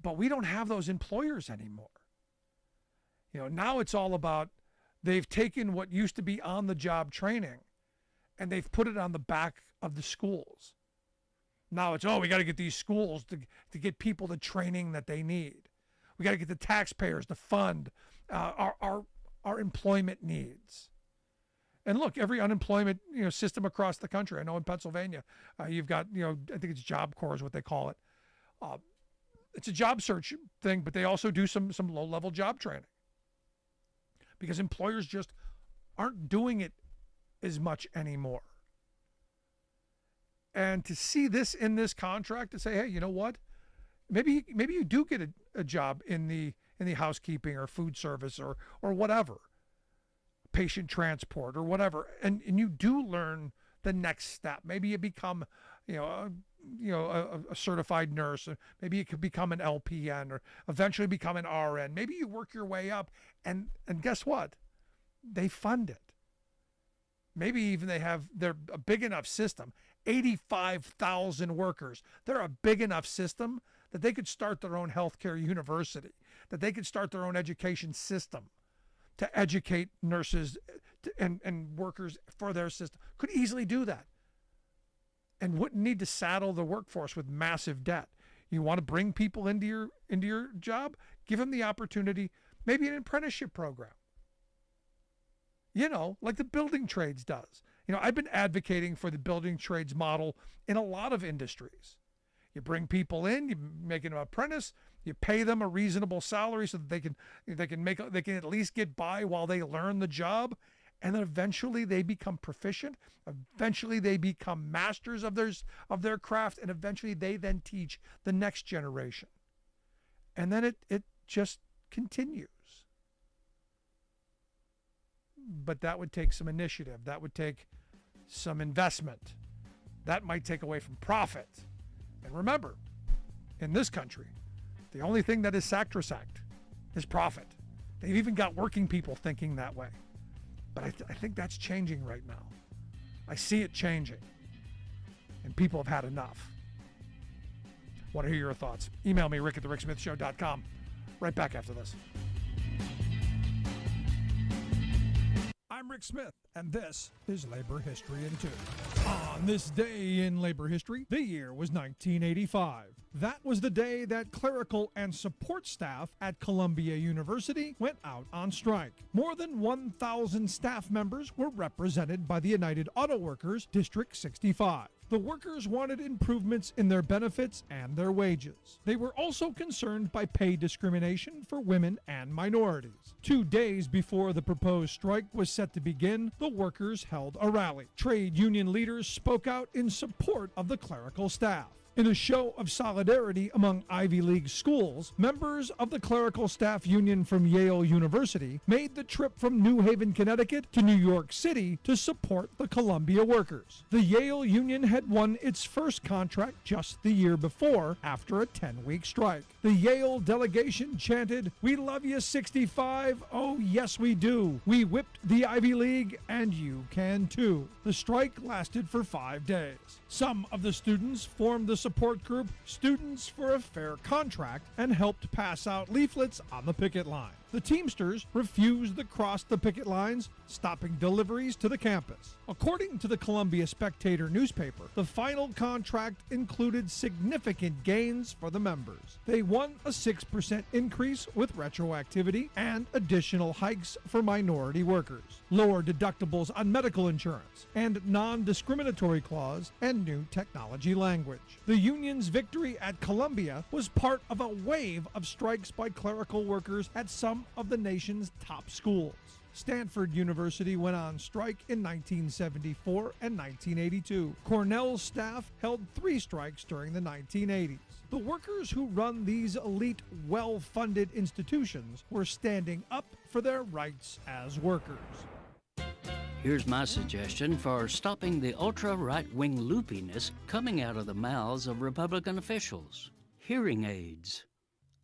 But we don't have those employers anymore. Now it's all about, they've taken what used to be on-the-job training and they've put it on the back of the schools. Now it's, we got to get these schools to get people the training that they need. We got to get the taxpayers to fund our employment needs. And look, every unemployment system across the country. I know in Pennsylvania, you've got I think it's Job Corps is what they call it. It's a job search thing, but they also do some low-level job training, because employers just aren't doing it as much anymore. And to see this in this contract, to say, hey, you know what? Maybe you do get a job in the housekeeping or food service or whatever, patient transport or whatever, and you do learn the next step. Maybe you become, a certified nurse. Maybe you could become an LPN or eventually become an RN. Maybe you work your way up, and guess what? They fund it. Maybe even they're a big enough system. 85,000 workers. They're a big enough system that they could start their own healthcare university, that they could start their own education system to educate nurses and workers for their system. Could easily do that and wouldn't need to saddle the workforce with massive debt. You want to bring people into your job? Give them the opportunity, maybe an apprenticeship program. Like the building trades does. I've been advocating for the building trades model in a lot of industries. You bring people in, you make them an apprentice, you pay them a reasonable salary so that they can at least get by while they learn the job, and then eventually they become proficient. Eventually they become masters of their craft, and eventually they then teach the next generation. And then it just continues. But that would take some initiative. That would take some investment. That might take away from profit. And remember, in this country, the only thing that is sacrosanct is profit. They've even got working people thinking that way. But I think that's changing right now. I see it changing. And people have had enough. Want to hear your thoughts? Email me, rick@thericksmithshow.com. Right back after this. I'm Rick Smith, and this is Labor History in 2. On this day in labor history, the year was 1985. That was the day that clerical and support staff at Columbia University went out on strike. More than 1,000 staff members were represented by the United Auto Workers District 65. The workers wanted improvements in their benefits and their wages. They were also concerned by pay discrimination for women and minorities. 2 days before the proposed strike was set to begin, the workers held a rally. Trade union leaders spoke out in support of the clerical staff. In a show of solidarity among Ivy League schools, members of the clerical staff union from Yale University made the trip from New Haven, Connecticut to New York City to support the Columbia workers. The Yale union had won its first contract just the year before after a 10-week strike. The Yale delegation chanted, "We love you, 65. Oh, yes, we do. We whipped the Ivy League, and you can too." The strike lasted for 5 days. Some of the students formed the support group Students for a Fair Contract and helped pass out leaflets on the picket line. The Teamsters refused to cross the picket lines, stopping deliveries to the campus. According to the Columbia Spectator newspaper, the final contract included significant gains for the members. They won a 6% increase with retroactivity and additional hikes for minority workers, lower deductibles on medical insurance, and non-discriminatory clause and new technology language. The union's victory at Columbia was part of a wave of strikes by clerical workers at some of the nation's top schools. Stanford University went on strike in 1974 and 1982. Cornell's staff held 3 strikes during the 1980s. The workers who run these elite, well-funded institutions were standing up for their rights as workers. Here's my suggestion for stopping the ultra-right-wing loopiness coming out of the mouths of Republican officials. Hearing aids.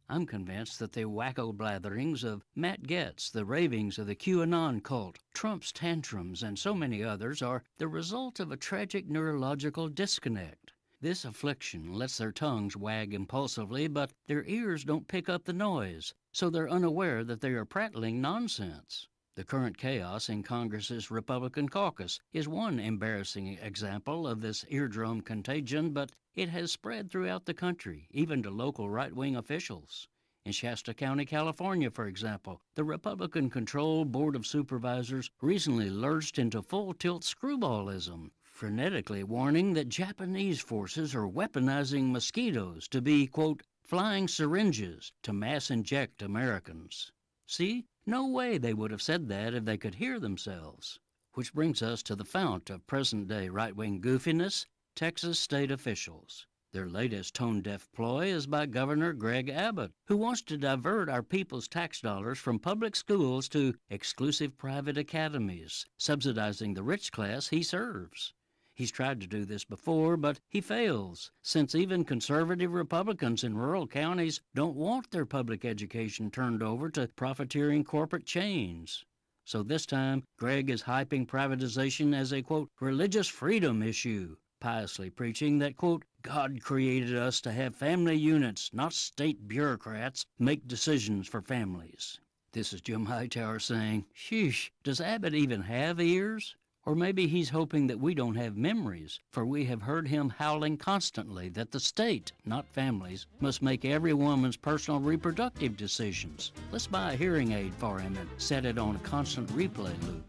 I'm convinced that the wacko blatherings of Matt Gaetz, the ravings of the QAnon cult, Trump's tantrums, and so many others are the result of a tragic neurological disconnect. This affliction lets their tongues wag impulsively, but their ears don't pick up the noise, so they're unaware that they are prattling nonsense. The current chaos in Congress's Republican caucus is one embarrassing example of this eardrum contagion, but it has spread throughout the country, even to local right-wing officials. In Shasta County, California, for example, the Republican-controlled Board of Supervisors recently lurched into full-tilt screwballism, frenetically warning that Japanese forces are weaponizing mosquitoes to be, quote, flying syringes to mass inject Americans. See? No way they would have said that if they could hear themselves. Which brings us to the fount of present-day right-wing goofiness, Texas state officials. Their latest tone-deaf ploy is by Governor Greg Abbott, who wants to divert our people's tax dollars from public schools to exclusive private academies, subsidizing the rich class he serves. He's tried to do this before, but he fails, since even conservative Republicans in rural counties don't want their public education turned over to profiteering corporate chains. So this time, Greg is hyping privatization as a, quote, religious freedom issue, piously preaching that, quote, God created us to have family units, not state bureaucrats, make decisions for families. This is Jim Hightower saying, sheesh, does Abbott even have ears? Or maybe he's hoping that we don't have memories, for we have heard him howling constantly that the state, not families, must make every woman's personal reproductive decisions. Let's buy a hearing aid for him and set it on a constant replay loop.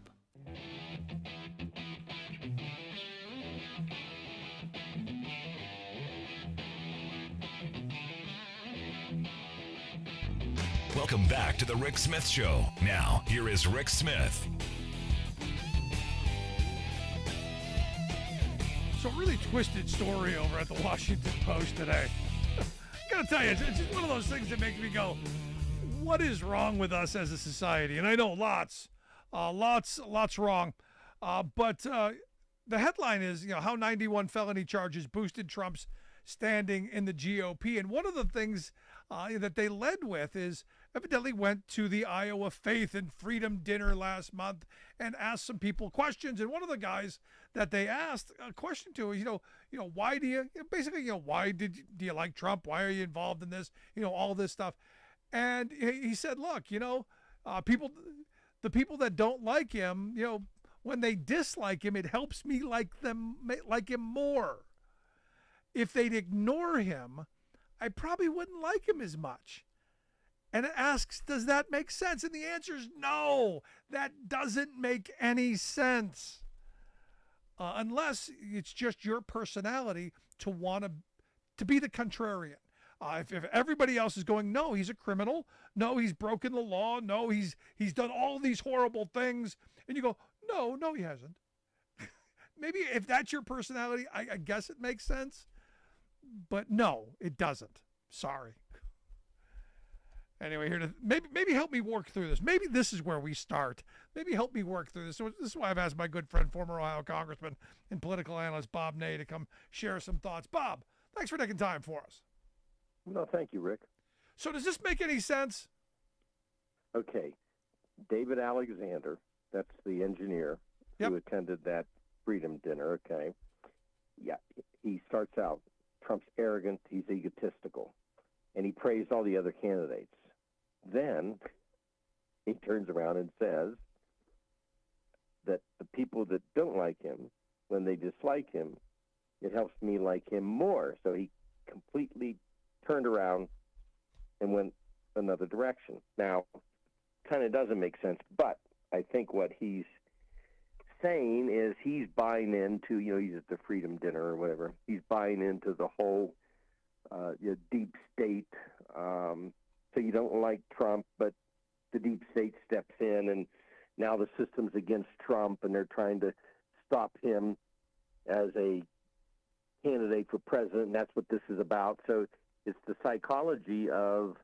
Welcome back to the Rick Smith Show. Now, here is Rick Smith. So, a really twisted story over at the Washington Post today. I gotta tell you, it's just one of those things that makes me go, what is wrong with us as a society? And I know lots wrong. But the headline is, how 91 felony charges boosted Trump's standing in the GOP. And one of the things that they led with is evidently went to the Iowa Faith and Freedom dinner last month and asked some people questions. And one of the guys that they asked a question to is, why do you, basically, why do you like Trump? Why are you involved in this? All this stuff. And he said, look, the people that don't like him, when they dislike him, it helps me like him more. If they'd ignore him, I probably wouldn't like him as much. And it asks, does that make sense? And the answer is no, that doesn't make any sense. Unless it's just your personality to want to be the contrarian. If everybody else is going, no, he's a criminal. No, he's broken the law. No, he's done all these horrible things. And you go, no, he hasn't. Maybe if that's your personality, I guess it makes sense. But no, it doesn't. Sorry. Anyway, maybe help me work through this. Maybe this is where we start. Maybe help me work through this. So this is why I've asked my good friend, former Ohio Congressman and political analyst Bob Ney, to come share some thoughts. Bob, thanks for taking time for us. No, thank you, Rick. So does this make any sense? Okay. David Alexander, that's the engineer who attended that freedom dinner, okay? Yeah, he starts out, Trump's arrogant, he's egotistical, and he praised all the other candidates. Then he turns around and says that the people that don't like him, when they dislike him, it helps me like him more. So he completely turned around and went another direction. Now, kind of doesn't make sense, but I think what he's saying is he's buying into, he's at the freedom dinner or whatever, he's buying into the whole deep state. So you don't like Trump, but the deep state steps in, and now the system's against Trump, and they're trying to stop him as a candidate for president, and that's what this is about. So it's the psychology of,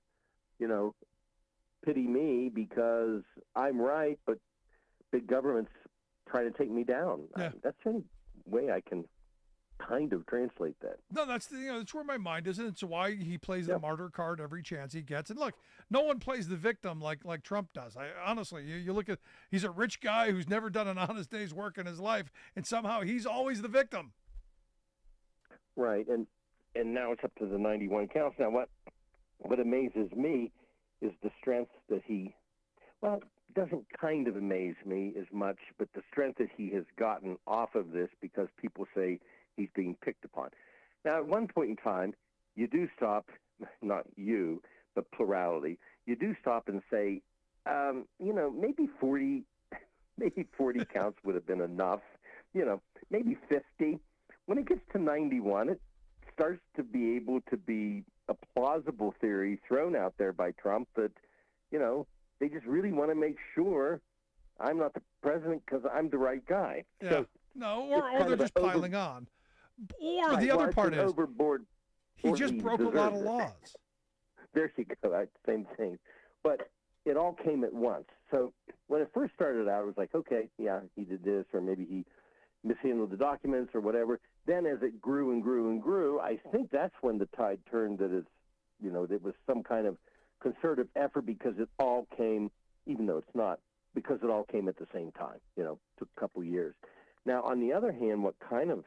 pity me because I'm right, but big government's trying to take me down. Yeah. That's the only way I can kind of translate that. No, that's that's where my mind is, and it's why he plays the martyr card every chance he gets. And look, no one plays the victim like Trump does. Honestly, you look at, he's a rich guy who's never done an honest day's work in his life, and somehow he's always the victim. Right, and now it's up to the 91 counts. Now, what amazes me is the strength that doesn't kind of amaze me as much, but the strength that he has gotten off of this because people say he's being picked upon. Now, at one point in time, you do stop, not you, but plurality, you do stop and say, maybe 40 counts would have been enough, maybe 50. When it gets to 91, it starts to be able to be a plausible theory thrown out there by Trump that, they just really want to make sure I'm not the president because I'm the right guy. Yeah. So or they're just piling on. Or the other part is overboard. He just broke a lot of laws. There you go. Same thing. But it all came at once. So when it first started out, it was like, okay, yeah, he did this, or maybe he mishandled the documents or whatever. Then as it grew and grew and grew, I think that's when the tide turned that it's, it was some kind of concerted effort because it all came, even though it's not, because it all came at the same time, took a couple years. Now, on the other hand, what kind of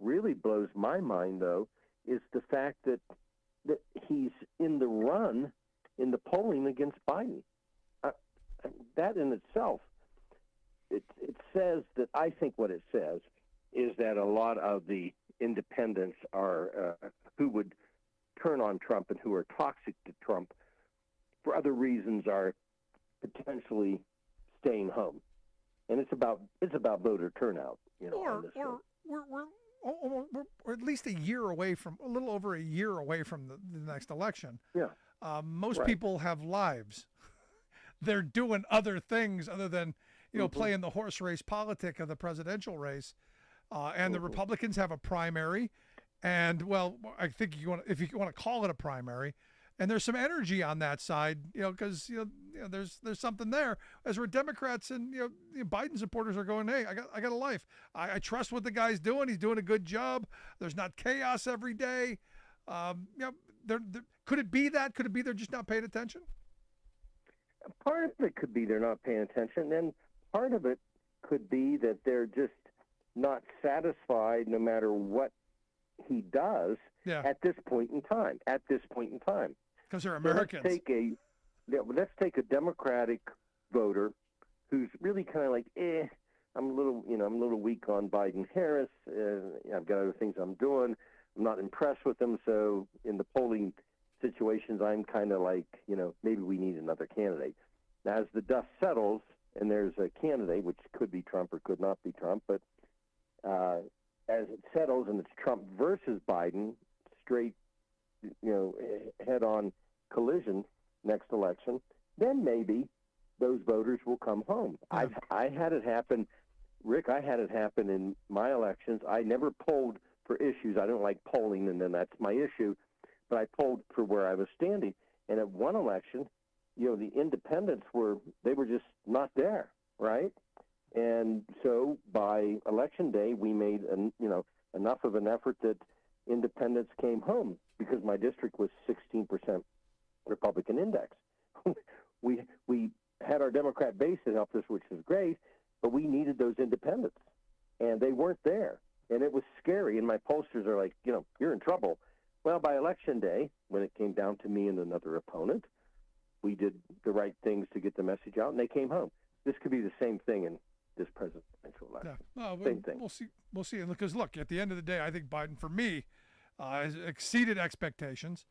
really blows my mind, though, is the fact that he's in the run in the polling against Biden. That in itself, it says that, I think what it says is that a lot of the independents are who would turn on Trump and who are toxic to Trump for other reasons are potentially staying home. And it's about voter turnout, Or we're at least a little over a year away from the next election. Yeah. Most people have lives. They're doing other things other than, playing the horse race politic of the presidential race. And the Republicans have a primary. And, well, I think if you want to call it a primary, and there's some energy on that side, because there's something there. As we're Democrats and Biden supporters are going, hey, I got a life. I trust what the guy's doing. He's doing a good job. There's not chaos every day. Could it be that? Could it be they're just not paying attention? Part of it could be they're not paying attention. Then part of it could be that they're just not satisfied no matter what he does at this point in time. Because they're Americans. let's take a Democratic voter who's really kind of like, I'm a little weak on Biden-Harris. I've got other things I'm doing. I'm not impressed with them. So in the polling situations, I'm kind of like, maybe we need another candidate. Now, as the dust settles and there's a candidate, which could be Trump or could not be Trump, but as it settles and it's Trump versus Biden, straight, head-on collision next election, then maybe those voters will come home. Yeah. I had it happen, Rick. I had it happen in my elections. I never polled for issues. I don't like polling, and then that's my issue. But I polled for where I was standing. And at one election, the independents were just not there, right? And so by election day, we made enough of an effort that independents came home because my district was 16% Republican index. we had our Democrat base that helped us, which is great, but we needed those independents, and they weren't there. And it was scary, and my pollsters are like, you're in trouble. Well, by election day, when it came down to me and another opponent, we did the right things to get the message out, and they came home. This could be the same thing in this presidential election. Yeah. Same thing. We'll see. Because, look, at the end of the day, I think Biden, for me, has exceeded expectations.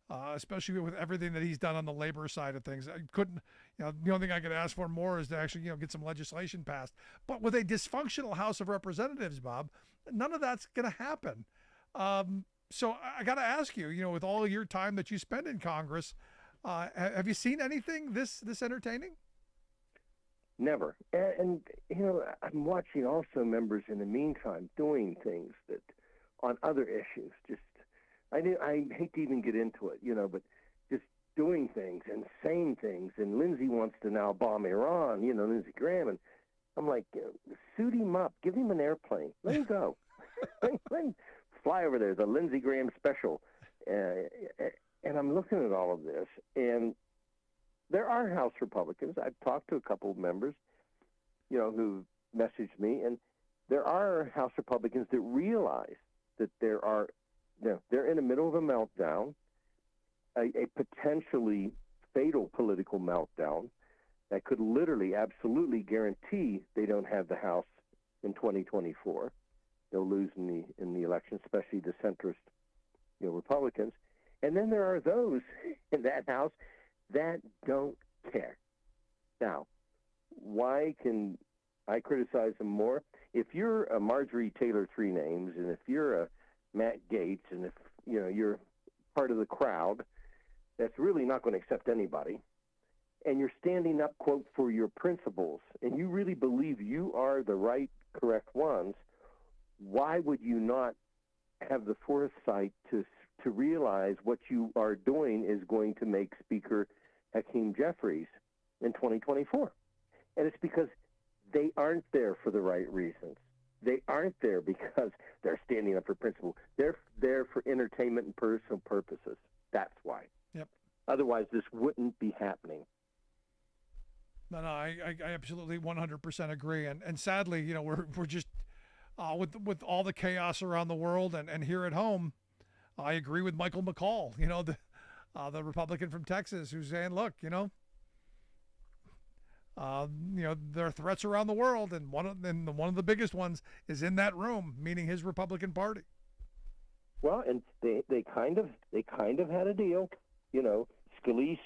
Especially with everything that he's done on the labor side of things. I couldn't, the only thing I could ask for more is to actually, get some legislation passed. But with a dysfunctional House of Representatives, Bob, none of that's going to happen. So I got to ask you, with all your time that you spend in Congress, have you seen anything this entertaining? Never. And I'm watching also members in the meantime doing things that on other issues, just, I hate to even get into it, but just doing things and saying things. And Lindsey wants to now bomb Iran, Lindsey Graham. And I'm like, suit him up. Give him an airplane. Let him go. Let him fly over there, the Lindsey Graham special. And I'm looking at all of this. And there are House Republicans. I've talked to a couple of members, who messaged me. And there are House Republicans that realize that they're in the middle of a meltdown, a potentially fatal political meltdown that could literally, absolutely guarantee they don't have the House in 2024. They'll lose in the election, especially the centrist, Republicans. And then there are those in that House that don't care. Now, why can I criticize them more? If you're a Marjorie Taylor Three Names, and if you're a Matt Gaetz, and if you're part of the crowd that's really not going to accept anybody, and you're standing up, quote, for your principles, and you really believe you are the right, correct ones, why would you not have the foresight to realize what you are doing is going to make Speaker Hakeem Jeffries in 2024? And it's because they aren't there for the right reasons. They aren't there because they're standing up for principle. They're there for entertainment and personal purposes. That's why. Yep. Otherwise, this wouldn't be happening. No, I absolutely 100% agree. And sadly, we're just with all the chaos around the world and here at home, I agree with Michael McCall, the Republican from Texas, who's saying, look, there are threats around the world, and one of the biggest ones is in that room, meaning his Republican Party. Well, and they kind of had a deal. Scalise,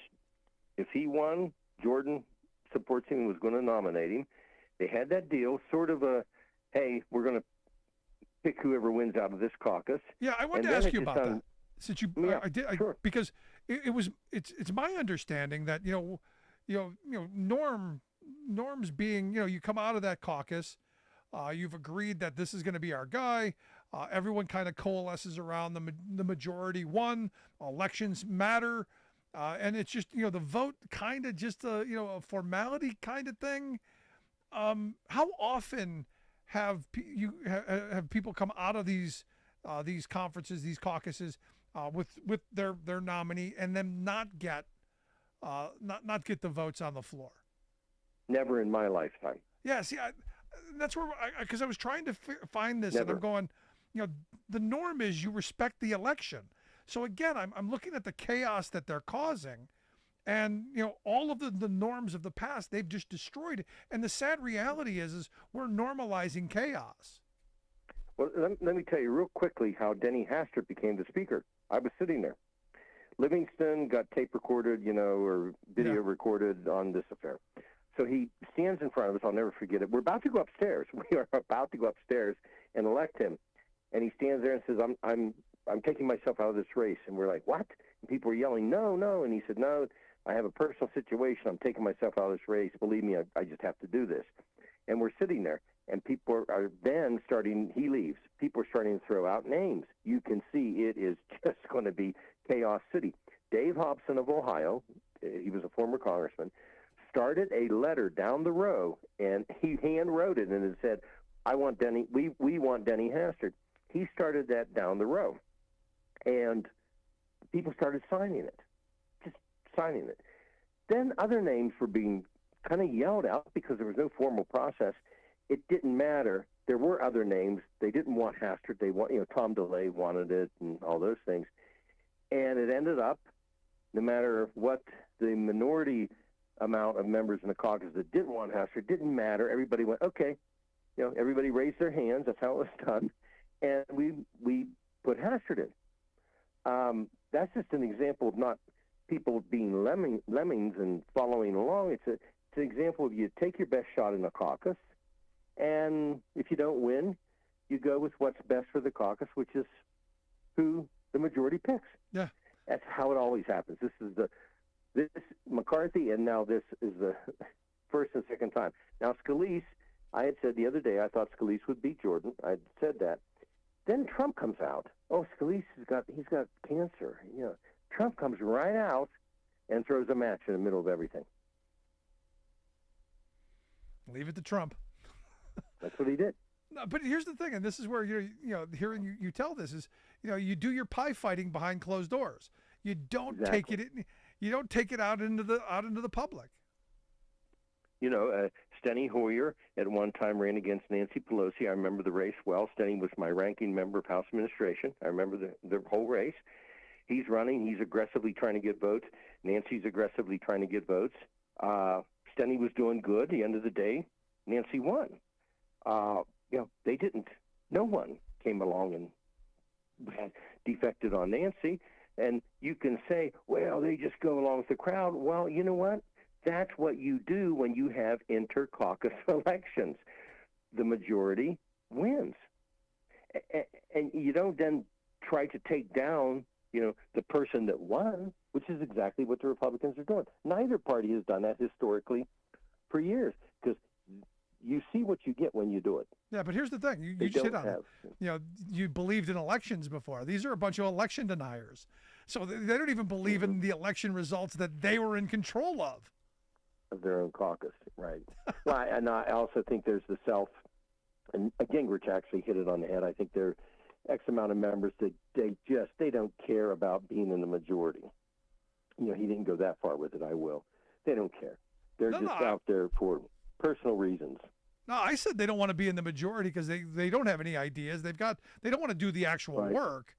if he won, Jordan supports him and was going to nominate him. They had that deal, sort of a, hey, we're going to pick whoever wins out of this caucus. Yeah, I wanted to ask you about that. Since you, yeah, sure. Because it's my understanding that Norm's being, you come out of that caucus, you've agreed that this is going to be our guy. Everyone kind of coalesces around the majority won. Elections matter, and it's just the vote kind of just a formality kind of thing. How often have people come out of these conferences, these caucuses, with their nominee, and then not get the votes on the floor? Never in my lifetime. Yeah, see, that's where because I was trying to find this, Never. and I'm going, the norm is you respect the election. So again, I'm looking at the chaos that they're causing, And, all of the norms of the past, they've just destroyed. And the sad reality is we're normalizing chaos. Well, let me tell you real quickly how Denny Hastert became the speaker. I was sitting there. Livingston got tape recorded, or video recorded on this affair. So he stands in front of us. I'll never forget it. We're about to go upstairs. We are about to go upstairs and elect him. And he stands there and says, I'm taking myself out of this race. And we're like, what? And people are yelling, no, no. And he said, no, I have a personal situation. I'm taking myself out of this race. Believe me, I just have to do this. And we're sitting there. And people are then starting, he leaves. People are starting to throw out names. You can see it is just going to be Chaos City. Dave Hobson of Ohio, he was a former congressman, started a letter down the row, and he hand wrote it, and it said, "I want Denny. We want Denny Hastert." He started that down the row, and people started signing it, just signing it. Then other names were being kind of yelled out because there was no formal process. It didn't matter. There were other names. They didn't want Hastert. They want, Tom DeLay wanted it and all those things. And it ended up, no matter what the minority amount of members in the caucus that didn't want Hastert, didn't matter. Everybody went, okay. Everybody raised their hands. That's how it was done. And we put Hastert in. That's just an example of not people being lemmings and following along. It's an example of you take your best shot in the caucus, and if you don't win, you go with what's best for the caucus, which is who the majority picks. Yeah. That's how it always happens. This McCarthy, and now this is the first and second time. Now Scalise, I had said the other day I thought Scalise would beat Jordan. I had said that. Then Trump comes out. Oh, Scalise he's got cancer. Trump comes right out and throws a match in the middle of everything. Leave it to Trump. That's what he did. No, but here's the thing, and this is where hearing you tell this is, you do your pie fighting behind closed doors. You don't take it in, you don't take it out into the public. Steny Hoyer at one time ran against Nancy Pelosi. I remember the race well. Steny was my ranking member of House Administration. I remember the whole race. He's running. He's aggressively trying to get votes. Nancy's aggressively trying to get votes. Steny was doing good. At the end of the day, Nancy won. They didn't. No one came along and defected on Nancy. And you can say, well, they just go along with the crowd. Well, you know what? That's what you do when you have inter-caucus elections. The majority wins. And you don't then try to take down, the person that won, which is exactly what the Republicans are doing. Neither party has done that historically for years, because you see what you get when you do it. Yeah, but here's the thing. You just hit on it. You believed in elections before. These are a bunch of election deniers. So they don't even believe in the election results that they were in control of. Of their own caucus, right. Well, and I also think there's the and Gingrich actually hit it on the head. I think there are X amount of members that they don't care about being in the majority. He didn't go that far with it. I will. They don't care. They're out there for personal reasons. No, I said they don't want to be in the majority because they don't have any ideas. They don't want to do the actual work.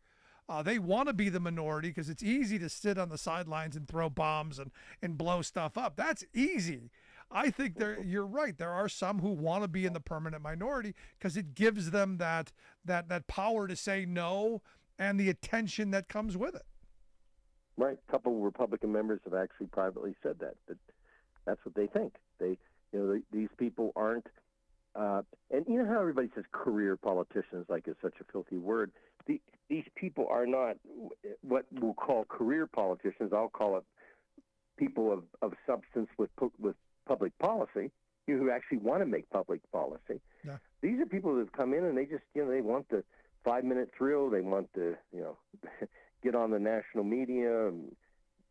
They want to be the minority because it's easy to sit on the sidelines and throw bombs and blow stuff up. That's easy. I think you're right. There are some who want to be in the permanent minority because it gives them that power to say no and the attention that comes with it. Right. A couple of Republican members have actually privately said that that's what they think. These people aren't. And you know how everybody says career politicians, like it's such a filthy word. These people are not what we'll call career politicians. I'll call it people of substance with public policy, who actually want to make public policy. Yeah. These are people that have come in and they just, they want the 5-minute thrill. They want to, get on the national media and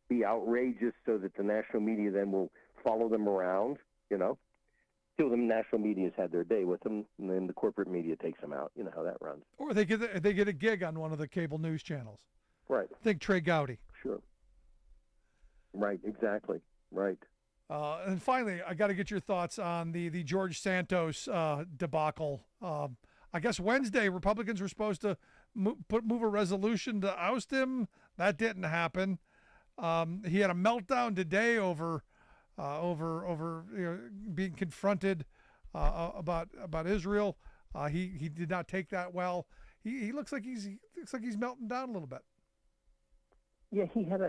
be outrageous so that the national media then will follow them around, Till the national media's had their day with them, and then the corporate media takes them out. You know how that runs. Or they get a gig on one of the cable news channels. Right. Think Trey Gowdy. Sure. Right. Exactly. Right. And finally, I got to get your thoughts on the George Santos debacle. I guess Wednesday Republicans were supposed to move a resolution to oust him. That didn't happen. He had a meltdown today over being confronted about Israel. He did not take that well. He looks like he's melting down a little bit. Yeah, he had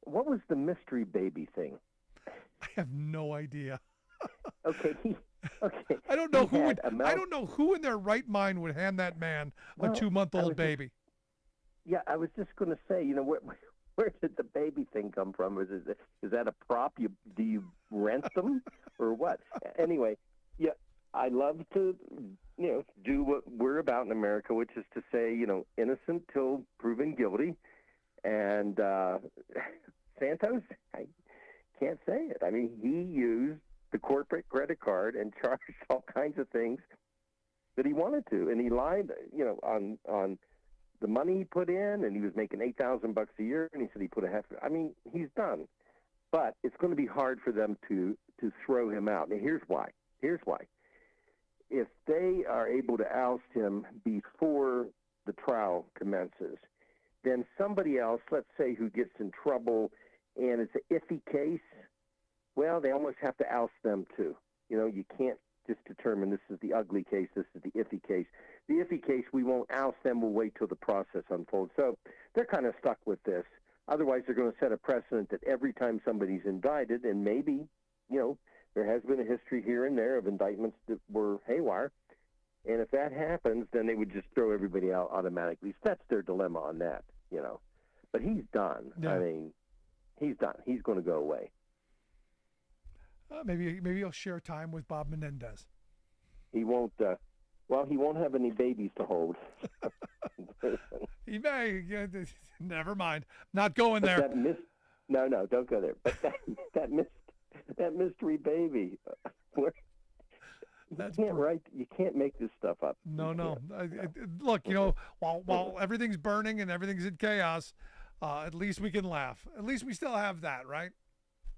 what was the mystery baby thing? I have no idea. Okay. I don't know I don't know who in their right mind would hand that man a 2-month-old baby. I was just going to say, where did the baby thing come from? Is that a prop? Do you rent them or what? Anyway, I love to do what we're about in America, which is to say, innocent till proven guilty. And Santos, I can't say it. I mean, he used the corporate credit card and charged all kinds of things that he wanted to, and he lied, on the money he put in, and he was making $8,000 a year, and he said he put I mean, he's done. But it's going to be hard for them to throw him out. And here's why. If they are able to oust him before the trial commences, then somebody else, let's say, who gets in trouble and it's an iffy case, well, they almost have to oust them too. You can't just determine this is the ugly case, this is the iffy case. The iffy case, we won't oust them, we'll wait till the process unfolds. So they're kind of stuck with this. Otherwise, they're going to set a precedent that every time somebody's indicted, and maybe, there has been a history here and there of indictments that were haywire, and if that happens, then they would just throw everybody out automatically. So that's their dilemma on that, But he's done. Yeah. I mean, he's done. He's going to go away. Maybe he'll share time with Bob Menendez. He won't. He won't have any babies to hold. He may. Never mind. Not going there. No, don't go there. But that mystery baby. You can't make this stuff up. No. Look, while everything's burning and everything's in chaos, at least we can laugh. At least we still have that, right?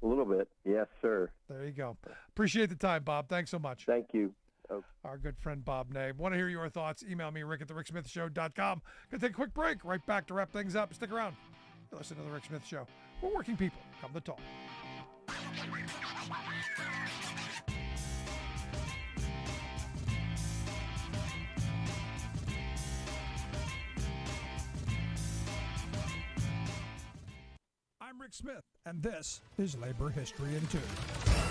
A little bit. Yes, sir. There you go. Appreciate the time, Bob. Thanks so much. Thank you. Okay. Our good friend Bob Nave. Want to hear your thoughts? Email me, rick@thericksmithshow.com. Gonna take a quick break. Right back to wrap things up. Stick around. You listen to The Rick Smith Show. We're working people. Come to talk. I'm Rick Smith, and this is Labor History in 2.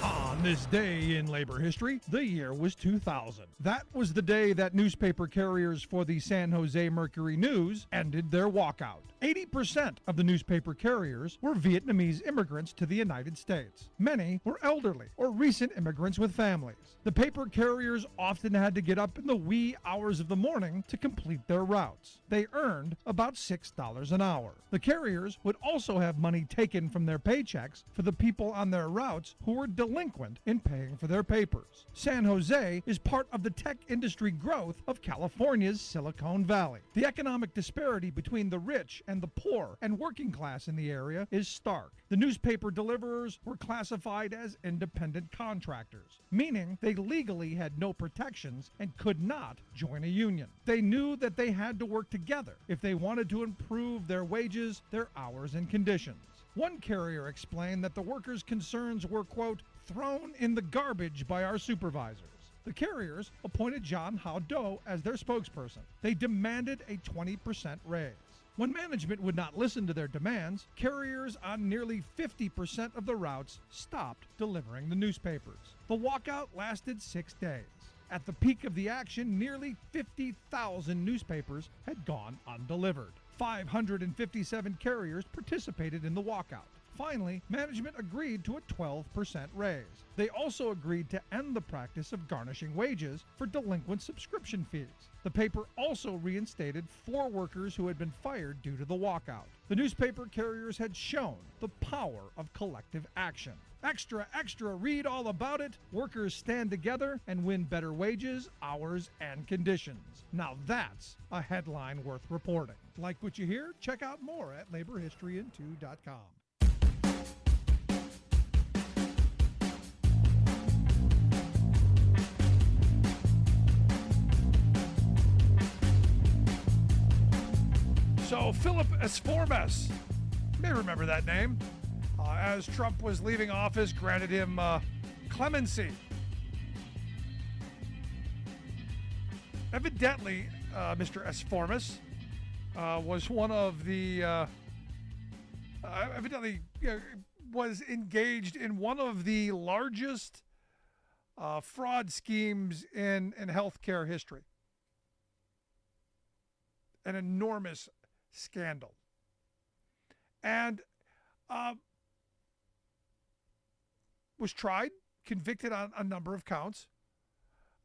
On this day in labor history, the year was 2000. That was the day that newspaper carriers for the San Jose Mercury News ended their walkout. 80% of the newspaper carriers were Vietnamese immigrants to the United States. Many were elderly or recent immigrants with families. The paper carriers often had to get up in the wee hours of the morning to complete their routes. They earned about $6 an hour. The carriers would also have money taken from their paychecks for the people on their routes who were delinquent in paying for their papers. San Jose is part of the tech industry growth of California's Silicon Valley. The economic disparity between the rich and the poor and working class in the area is stark. The newspaper deliverers were classified as independent contractors, meaning they legally had no protections and could not join a union. They knew that they had to work together if they wanted to improve their wages, their hours, and conditions. One carrier explained that the workers' concerns were, quote, thrown in the garbage by our supervisors. The carriers appointed John Hao-Do as their spokesperson. They demanded a 20% raise. When management would not listen to their demands, carriers on nearly 50% of the routes stopped delivering the newspapers. The walkout lasted 6 days. At the peak of the action, nearly 50,000 newspapers had gone undelivered. 557 carriers participated in the walkout. Finally, management agreed to a 12% raise. They also agreed to end the practice of garnishing wages for delinquent subscription fees. The paper also reinstated 4 workers who had been fired due to the walkout. The newspaper carriers had shown the power of collective action. Extra, extra, read all about it. Workers stand together and win better wages, hours, and conditions. Now that's a headline worth reporting. Like what you hear? Check out more at laborhistoryin2.com. So Philip Esformes, you may remember that name. as Trump was leaving office, granted him clemency. Evidently, Mr. Esformis was one of the evidently was engaged in one of the largest fraud schemes in healthcare history. An enormous scandal. And was tried, convicted on a number of counts.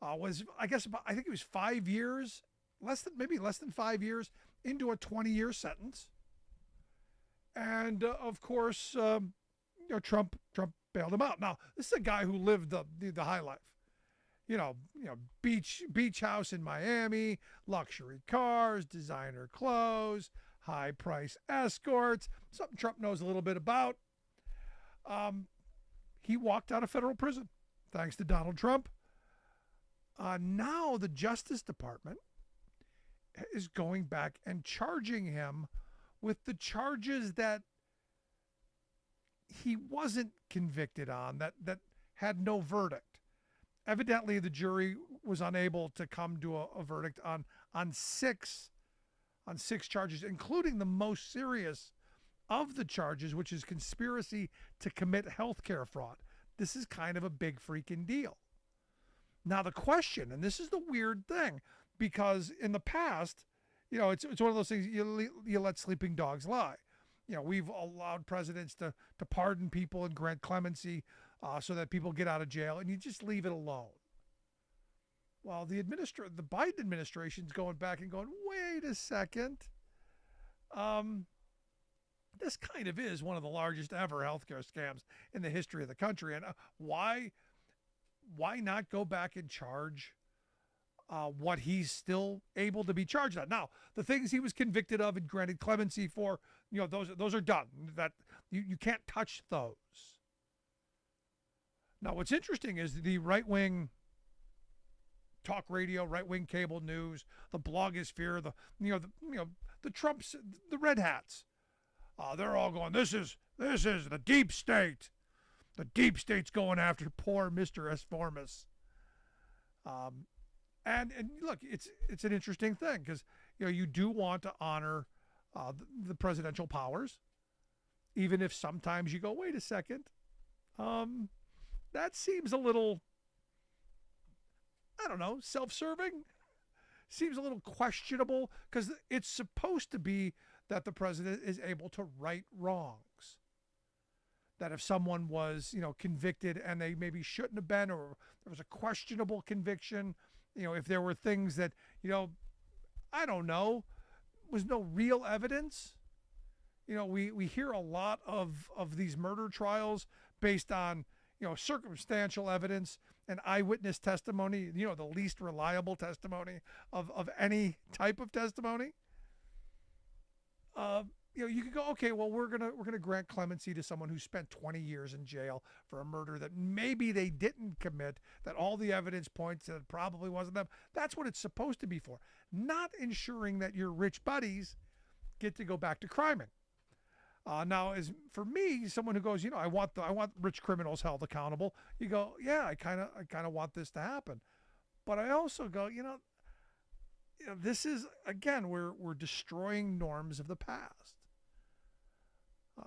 I think it was 5 years, less than 5 years into a 20-year sentence. And of course, Trump bailed him out. Now, this is a guy who lived the high life. Beach house in Miami, luxury cars, designer clothes, high price escorts, something Trump knows a little bit about. He walked out of federal prison thanks to Donald Trump. Now the Justice Department is going back and charging him with the charges that he wasn't convicted on, that had no verdict. Evidently, the jury was unable to come to a verdict on six charges, including the most serious of the charges, which is conspiracy to commit healthcare fraud. This is kind of a big freaking deal. Now the question, and this is the weird thing, because in the past, it's one of those things, you let sleeping dogs lie. We've allowed presidents to pardon people and grant clemency so that people get out of jail, and you just leave it alone. Well, the Biden administration's going back and going, wait a second. This kind of is one of the largest ever healthcare scams in the history of the country. And why not go back and charge what he's still able to be charged on? Now, the things he was convicted of and granted clemency for, those are done. That you can't touch those. Now, what's interesting is the right-wing talk radio, right-wing cable news, the blogosphere, the Trumps, the red hats. They're all going, this is the deep state. The deep state's going after poor Mr. Esformis. And look, it's an interesting thing because you do want to honor the presidential powers, even if sometimes you go, wait a second, that seems a little, I don't know, self-serving. Seems a little questionable because it's supposed to be that the president is able to right wrongs. That if someone was, convicted and they maybe shouldn't have been, or there was a questionable conviction, if there were things that, I don't know, was no real evidence. We hear a lot of these murder trials based on, circumstantial evidence and eyewitness testimony, the least reliable testimony of any type of testimony. You could go, okay, well, we're gonna grant clemency to someone who spent 20 years in jail for a murder that maybe they didn't commit, that all the evidence points that it probably wasn't them. That's what it's supposed to be for, not ensuring that your rich buddies get to go back to criming. Now, as for me, someone who goes, I want rich criminals held accountable. You go, yeah, I kind of want this to happen, but I also go, this is, again, we're destroying norms of the past.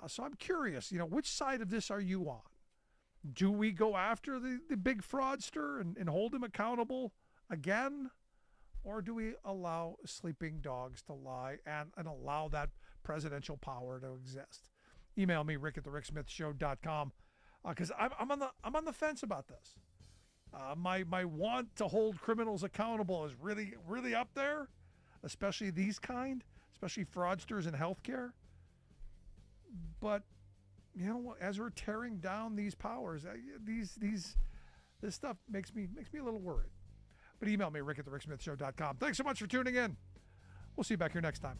So I'm curious, which side of this are you on? Do we go after the big fraudster and hold him accountable again? Or do we allow sleeping dogs to lie and allow that presidential power to exist? Email me, rick@thericksmithshow.com, because I'm on the fence about this. My want to hold criminals accountable is really, really up there, especially especially fraudsters in healthcare. But as we're tearing down these powers, this stuff makes me a little worried. But email me, rick@thericksmithshow.com. Thanks so much for tuning in. We'll see you back here next time.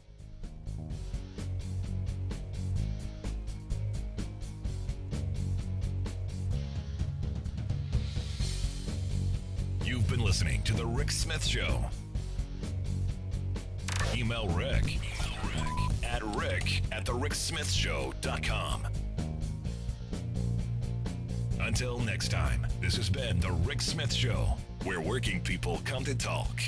You've been listening to The Rick Smith Show. Email Rick at rick@thericksmithshow.com. Until next time, this has been The Rick Smith Show, where working people come to talk.